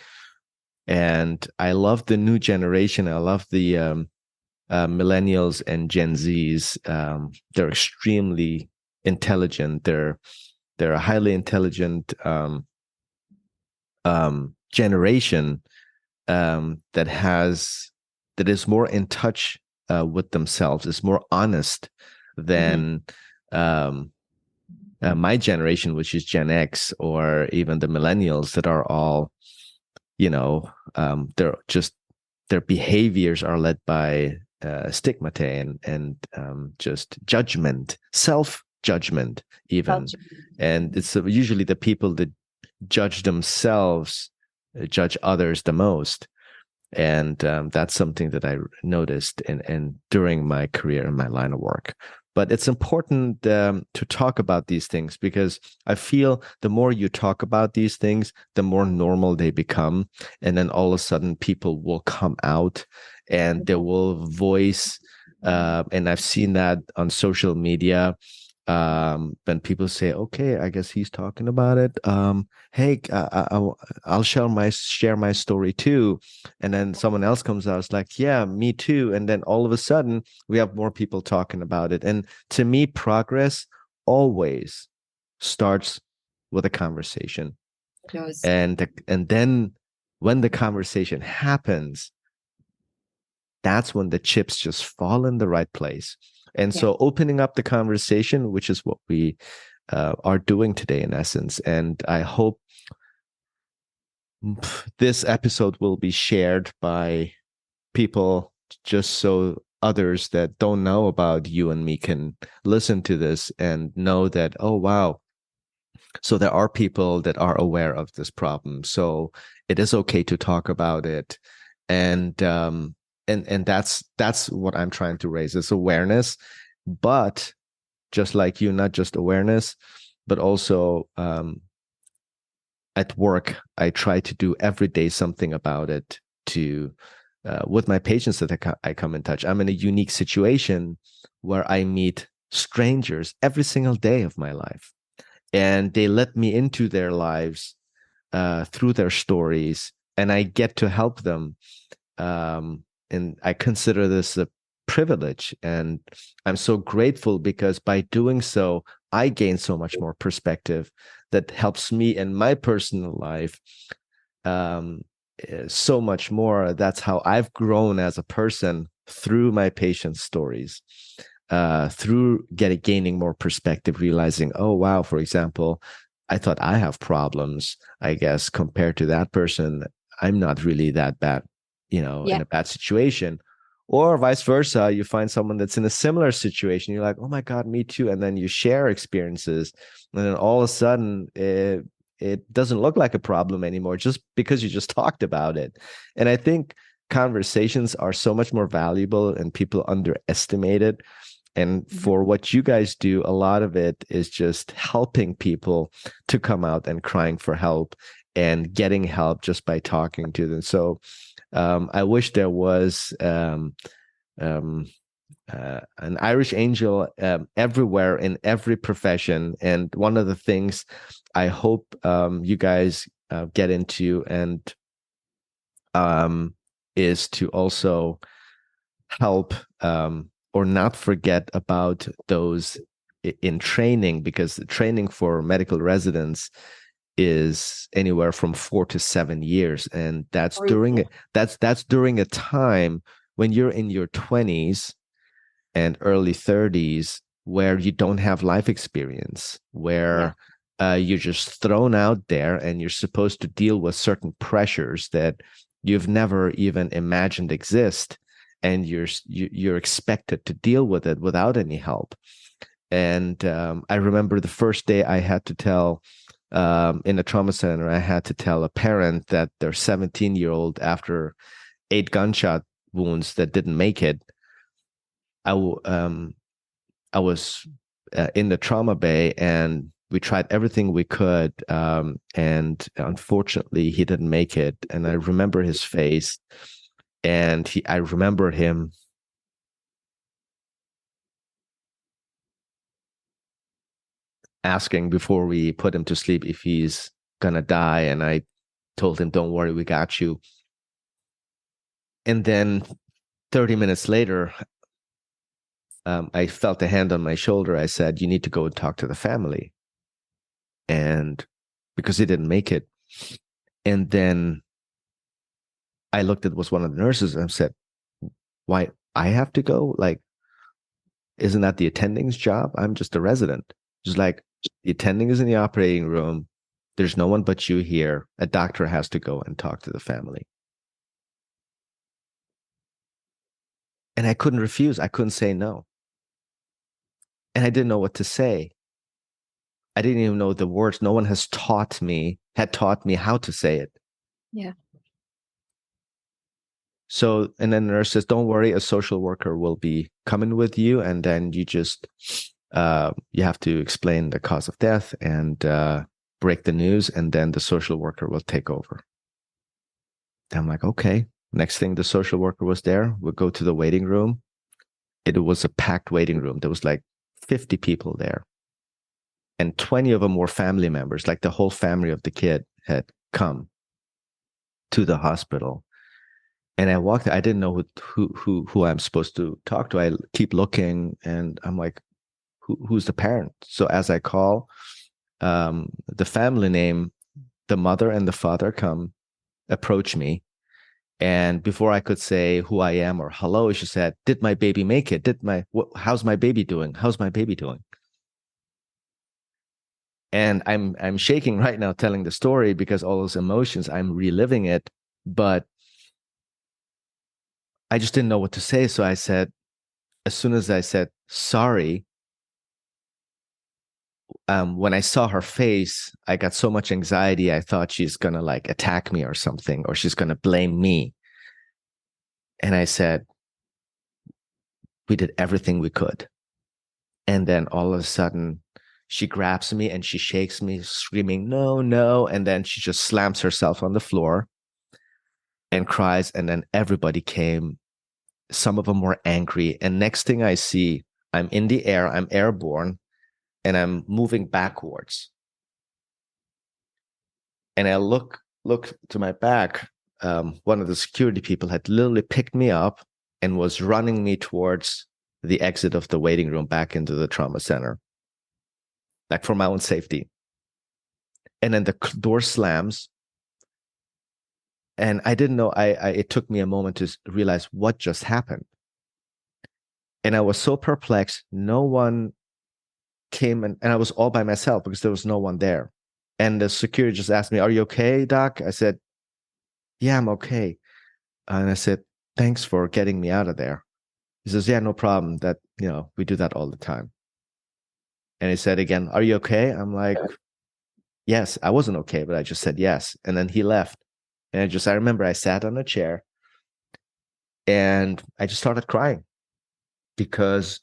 And I love the new generation. I love the millennials and Gen Zs. They're extremely intelligent. They're a highly intelligent generation that is more in touch with themselves, is more honest than my generation, which is Gen X, or even the millennials that are all, their behaviors are led by stigmata and just judgment, self-judgment even. And it's usually the people that judge themselves, judge others the most. And that's something that I noticed and during my career and my line of work. But it's important to talk about these things, because I feel the more you talk about these things, the more normal they become. And then all of a sudden people will come out and they will voice. And I've seen that on social media. When people say, okay, I guess he's talking about it. Hey, I'll share my story too. And then someone else comes out, it's like, yeah, me too. And then all of a sudden we have more people talking about it. And to me, progress always starts with a conversation. And then when the conversation happens, that's when the chips just fall in the right place. And so opening up the conversation, which is what we are doing today in essence. And I hope this episode will be shared by people just so others that don't know about you and me can listen to this and know that, oh, wow. So there are people that are aware of this problem. So it is okay to talk about it. And that's what I'm trying to raise, is awareness. But just like you, not just awareness, but also at work, I try to do every day something about it to with my patients that I come in touch. I'm in a unique situation where I meet strangers every single day of my life, and they let me into their lives through their stories, and I get to help them. And I consider this a privilege, and I'm so grateful because by doing so, I gain so much more perspective that helps me in my personal life so much more. That's how I've grown as a person, through my patients' stories, through gaining more perspective, realizing, oh, wow, for example, I thought I have problems, I guess, compared to that person. I'm not really that bad, in a bad situation. Or vice versa, you find someone that's in a similar situation. You're like, oh my God, me too. And then you share experiences. And then all of a sudden, it doesn't look like a problem anymore just because you just talked about it. And I think conversations are so much more valuable and people underestimate it. And for what you guys do, a lot of it is just helping people to come out and crying for help and getting help just by talking to them. So I wish there was an Irish angel everywhere in every profession. And one of the things I hope you guys get into and is to also help or not forget about those in training, because the training for medical residents is anywhere from 4 to 7 years, and that's Or even, during a time when you're in your 20s and early 30s, where you don't have life experience, yeah, where you're just thrown out there and you're supposed to deal with certain pressures that you've never even imagined exist, and you're expected to deal with it without any help. And I remember the first day I had to tell in the trauma center, I had to tell a parent that their 17-year-old, after 8 gunshot wounds that didn't make it, I I was in the trauma bay, and we tried everything we could, and unfortunately, he didn't make it. And I remember his face, and I remember him asking before we put him to sleep if he's gonna die, and I told him, "Don't worry, we got you." And then 30 minutes later, I felt a hand on my shoulder. I said, "You need to go and talk to the family," and because he didn't make it. And then I looked at was one of the nurses and said, "Why I have to go? Like, isn't that the attending's job? I'm just a resident." Just like, the attending is in the operating room. There's no one but you here. A doctor has to go and talk to the family. And I couldn't refuse. I couldn't say no. And I didn't know what to say. I didn't even know the words. No one had taught me how to say it. yeah, So, and then the nurse says, "Don't worry, a social worker will be coming with you. And then you have to explain the cause of death and break the news. And then the social worker will take over." I'm like, okay. Next thing, the social worker was there. We'll go to the waiting room. It was a packed waiting room. There was like 50 people there, and 20 of them were family members. Like, the whole family of the kid had come to the hospital. And I walked. I didn't know who I'm supposed to talk to. I keep looking, and I'm like, who's the parent? So as I call the family name, the mother and the father approach me. And before I could say who I am or hello, she said, "Did my baby make it? How's my baby doing? How's my baby doing?" And I'm shaking right now telling the story, because all those emotions, I'm reliving it, but I just didn't know what to say. So I said, as soon as I said sorry, when I saw her face, I got so much anxiety. I thought she's gonna like attack me or something, or she's gonna blame me. And I said, "We did everything we could." And then all of a sudden, she grabs me and she shakes me, screaming, "No, no." And then she just slams herself on the floor and cries. And then everybody came. Some of them were angry. And next thing I see, I'm in the air, I'm airborne, and I'm moving backwards. And I look to my back. One of the security people had literally picked me up and was running me towards the exit of the waiting room back into the trauma center, like for my own safety. And then the door slams, and I didn't know. It took me a moment to realize what just happened, and I was so perplexed. No one came, and I was all by myself because there was no one there. And the security just asked me, "Are you okay, Doc?" I said, "Yeah, I'm okay." And I said, "Thanks for getting me out of there." He says, "Yeah, no problem. That, we do that all the time." And he said again, "Are you okay?" I'm like, "Yes." I wasn't okay, but I just said yes. And then he left. And I remember I sat on a chair and I just started crying, because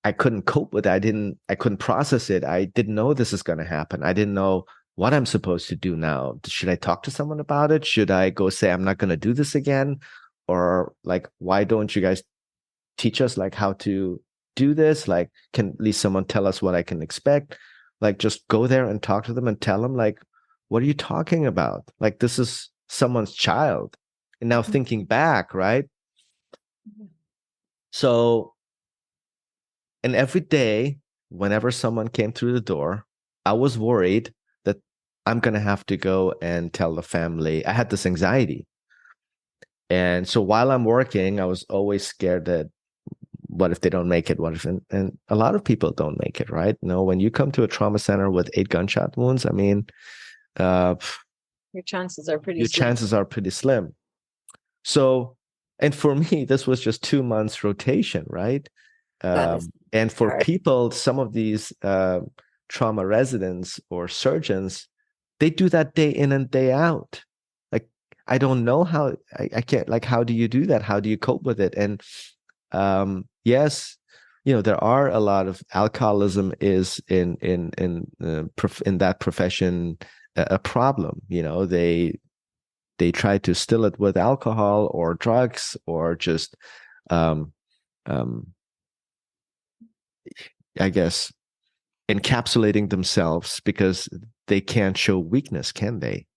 I couldn't cope with it. I couldn't process it. I didn't know this is going to happen. I didn't know what I'm supposed to do now. Should I talk to someone about it? Should I go say, "I'm not going to do this again"? Or like, why don't you guys teach us like how to do this? Like, can at least someone tell us what I can expect? Like, just go there and talk to them and tell them, like, what are you talking about? Like, this is someone's child. And now thinking back, right? So, and every day, whenever someone came through the door, I was worried I'm going to have to go and tell the family. I had this anxiety. And so while I'm working, I was always scared that what if they don't make it? What if, and a lot of people don't make it, right? When you come to a trauma center with 8 gunshot wounds, I mean, uh, Your chances are pretty your slim. chances are pretty slim. So, and for me, this was just 2 months rotation, right? That is And for hard. people, some of these trauma residents or surgeons, they do that day in and day out. Like, I don't know how, I can't, like, how do you do that? How do you cope with it? And yes, there are a lot of alcoholism is in that profession a problem. They try to still it with alcohol or drugs or just um, um, I guess encapsulating themselves because they can't show weakness, can they?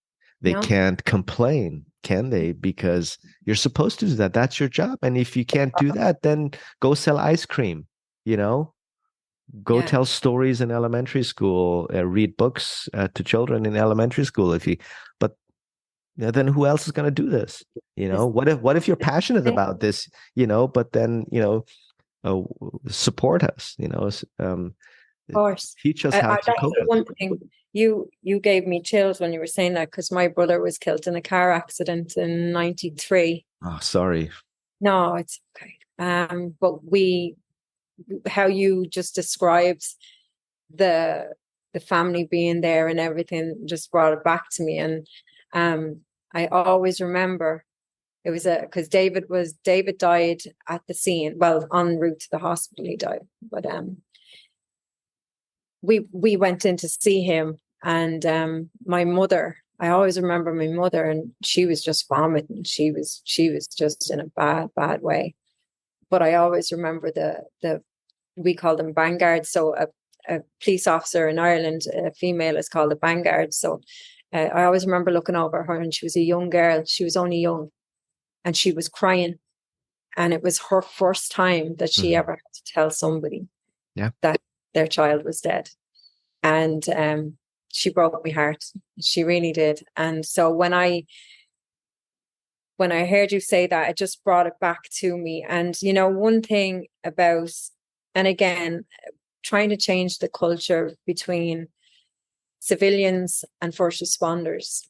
They No, can't complain, can they? Because you're supposed to do that. That's your job. And if you can't do that, then go sell ice cream, you know? Go yeah. tell stories in elementary school, read books to children in elementary school. But then who else is going to do this? This, What if you're passionate of about this? But then uh, support us. course. Teach us how to That's cope the with it. one thing you gave me chills when you were saying that, because my brother was killed in a car accident in '93. Oh, sorry. No, it's okay. But how you just described the the family being there and everything just brought it back to me. And I always remember it was because David died at the scene, well, en route to the hospital he died. But we went in to see him, and my mother, I always remember my mother, and she was just vomiting. She was just in a bad way. But I always remember the we call them vanguards. So a police officer in Ireland, a female, is called a vanguard. So I always remember looking over her, and she was a young girl. She was only young, and she was crying, and it was her first time that she Mhm. ever had to tell somebody Yeah. that their child was dead. And she broke my heart. She really did. And so when I heard you say that, it just brought it back to me. And one thing about, and again, trying to change the culture between civilians and first responders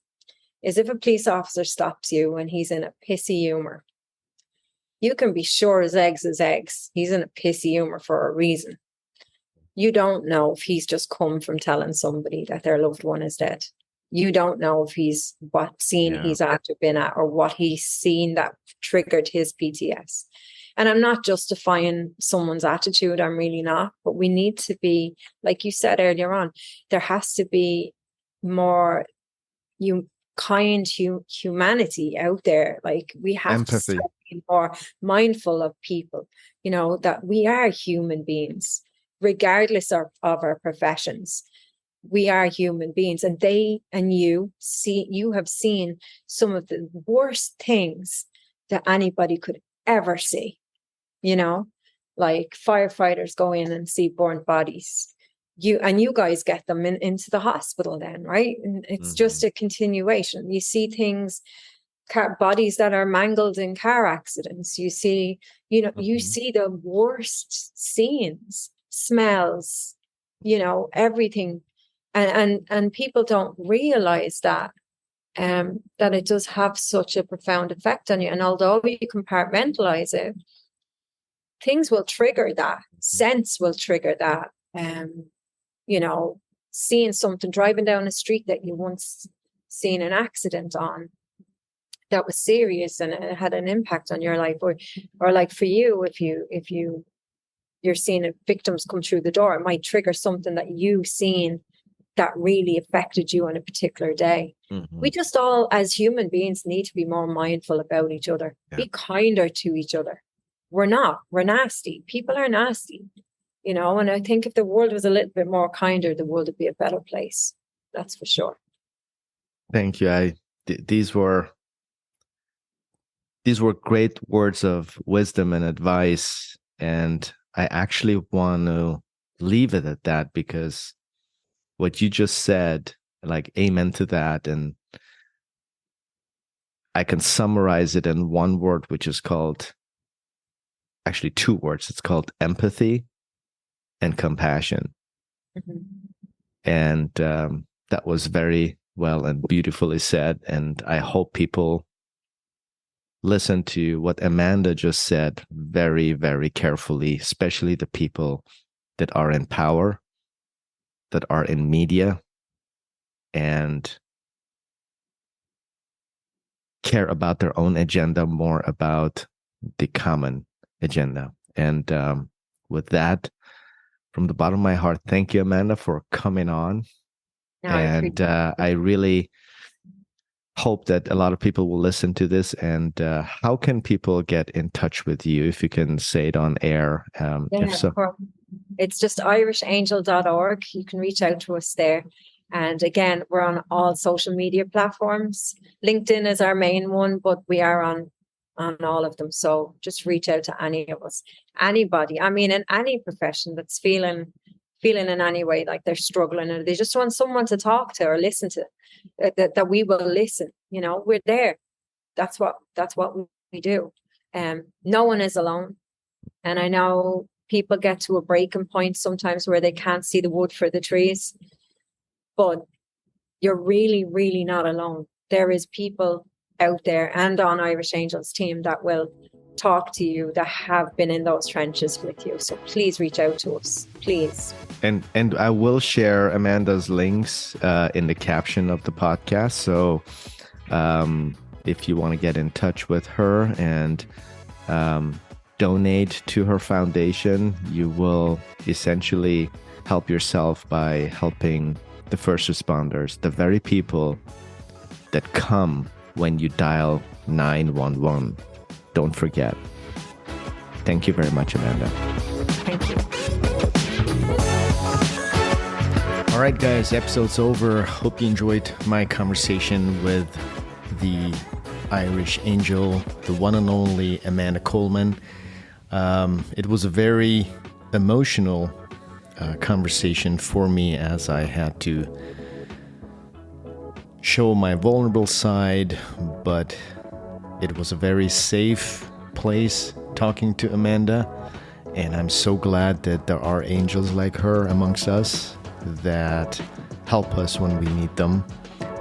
is, if a police officer stops you and he's in a pissy humor, you can be sure as eggs, he's in a pissy humor for a reason. You don't know if he's just come from telling somebody that their loved one is dead. You don't know if he's what scene Yeah. he's after been at, or what he's seen that triggered his PTS. And I'm not justifying someone's attitude. I'm really not. But we need to be, like you said earlier on, there has to be more humanity out there. Like, we have to Empathy. start being more mindful of people, that we are human beings, regardless of our professions. We are human beings, and you have seen some of the worst things that anybody could ever see, like firefighters go in and see burnt bodies. You guys get them into the hospital then, right? And it's just Mhm. a continuation. You see things, bodies that are mangled in car accidents. You see, you Mhm. see the worst scenes, smells, everything. And people don't realize that it does have such a profound effect on you. And although you compartmentalize it, things will trigger that. Sense will trigger that. You know, Seeing something, driving down a street that you once seen an accident on, that was serious and it had an impact on your life, or like for you, if you're seeing victims come through the door, it might trigger something that you've seen that really affected you on a particular day. We Mhm. just all, as human beings, need to be more mindful about each other, Yeah. be kinder to each other. We're nasty. People are nasty, and I think if the world was a little bit more kinder, the world would be a better place. That's for sure. Thank you. These were great words of wisdom and advice, and I actually want to leave it at that because what you just said like amen to that. And I can summarize it in one word, which is called, actually 2 words. It's called empathy and compassion. Mm-hmm. And that was very well and beautifully said. And I hope people listen to what Amanda just said very, very carefully, especially the people that are in power, that are in media, and care about their own agenda more about the common agenda. And with that, from the bottom of my heart, thank you, Amanda, for coming on. No, And I really hope that a lot of people will listen to this. And how can people get in touch with you, if you can say it on air? If so. Of course. It's just irishangel.org. You can reach out to us there. And again, we're on all social media platforms. LinkedIn is our main one, but we are on all of them. So just reach out to any of us, anybody. I mean, in any profession that's feeling in any way like they're struggling, and they just want someone to talk to or listen to, that we will listen. You know, we're there. That's what we do. No one is alone. And I know people get to a breaking point sometimes where they can't see the wood for the trees, but you're really, really not alone. There is people out there and on Irish Angels team that will talk to you, that have been in those trenches with you. So please reach out to us, please. And I will share Amanda's links in the caption of the podcast. So if you want to get in touch with her and donate to her foundation, you will essentially help yourself by helping the first responders, the very people that come when you dial 911. Don't forget. Thank you very much, Amanda. Thank you. All right, guys, episode's over. Hope you enjoyed my conversation with the Irish Angel, the one and only Amanda Coleman. It was a very emotional conversation for me, as I had to show my vulnerable side, but it was a very safe place talking to Amanda, and I'm so glad that there are angels like her amongst us that help us when we need them,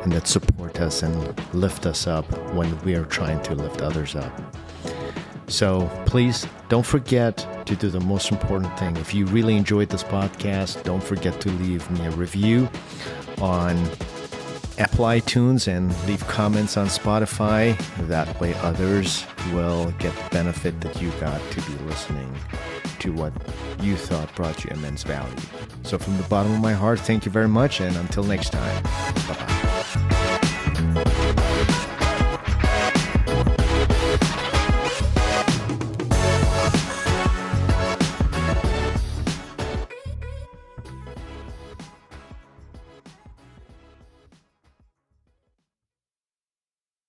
and that support us and lift us up when we are trying to lift others up. So please don't forget to do the most important thing. If you really enjoyed this podcast, don't forget to leave me a review on Apple iTunes and leave comments on Spotify. That way others will get the benefit that you got to be listening to what you thought brought you immense value. So from the bottom of my heart, thank you very much. And until next time, bye-bye.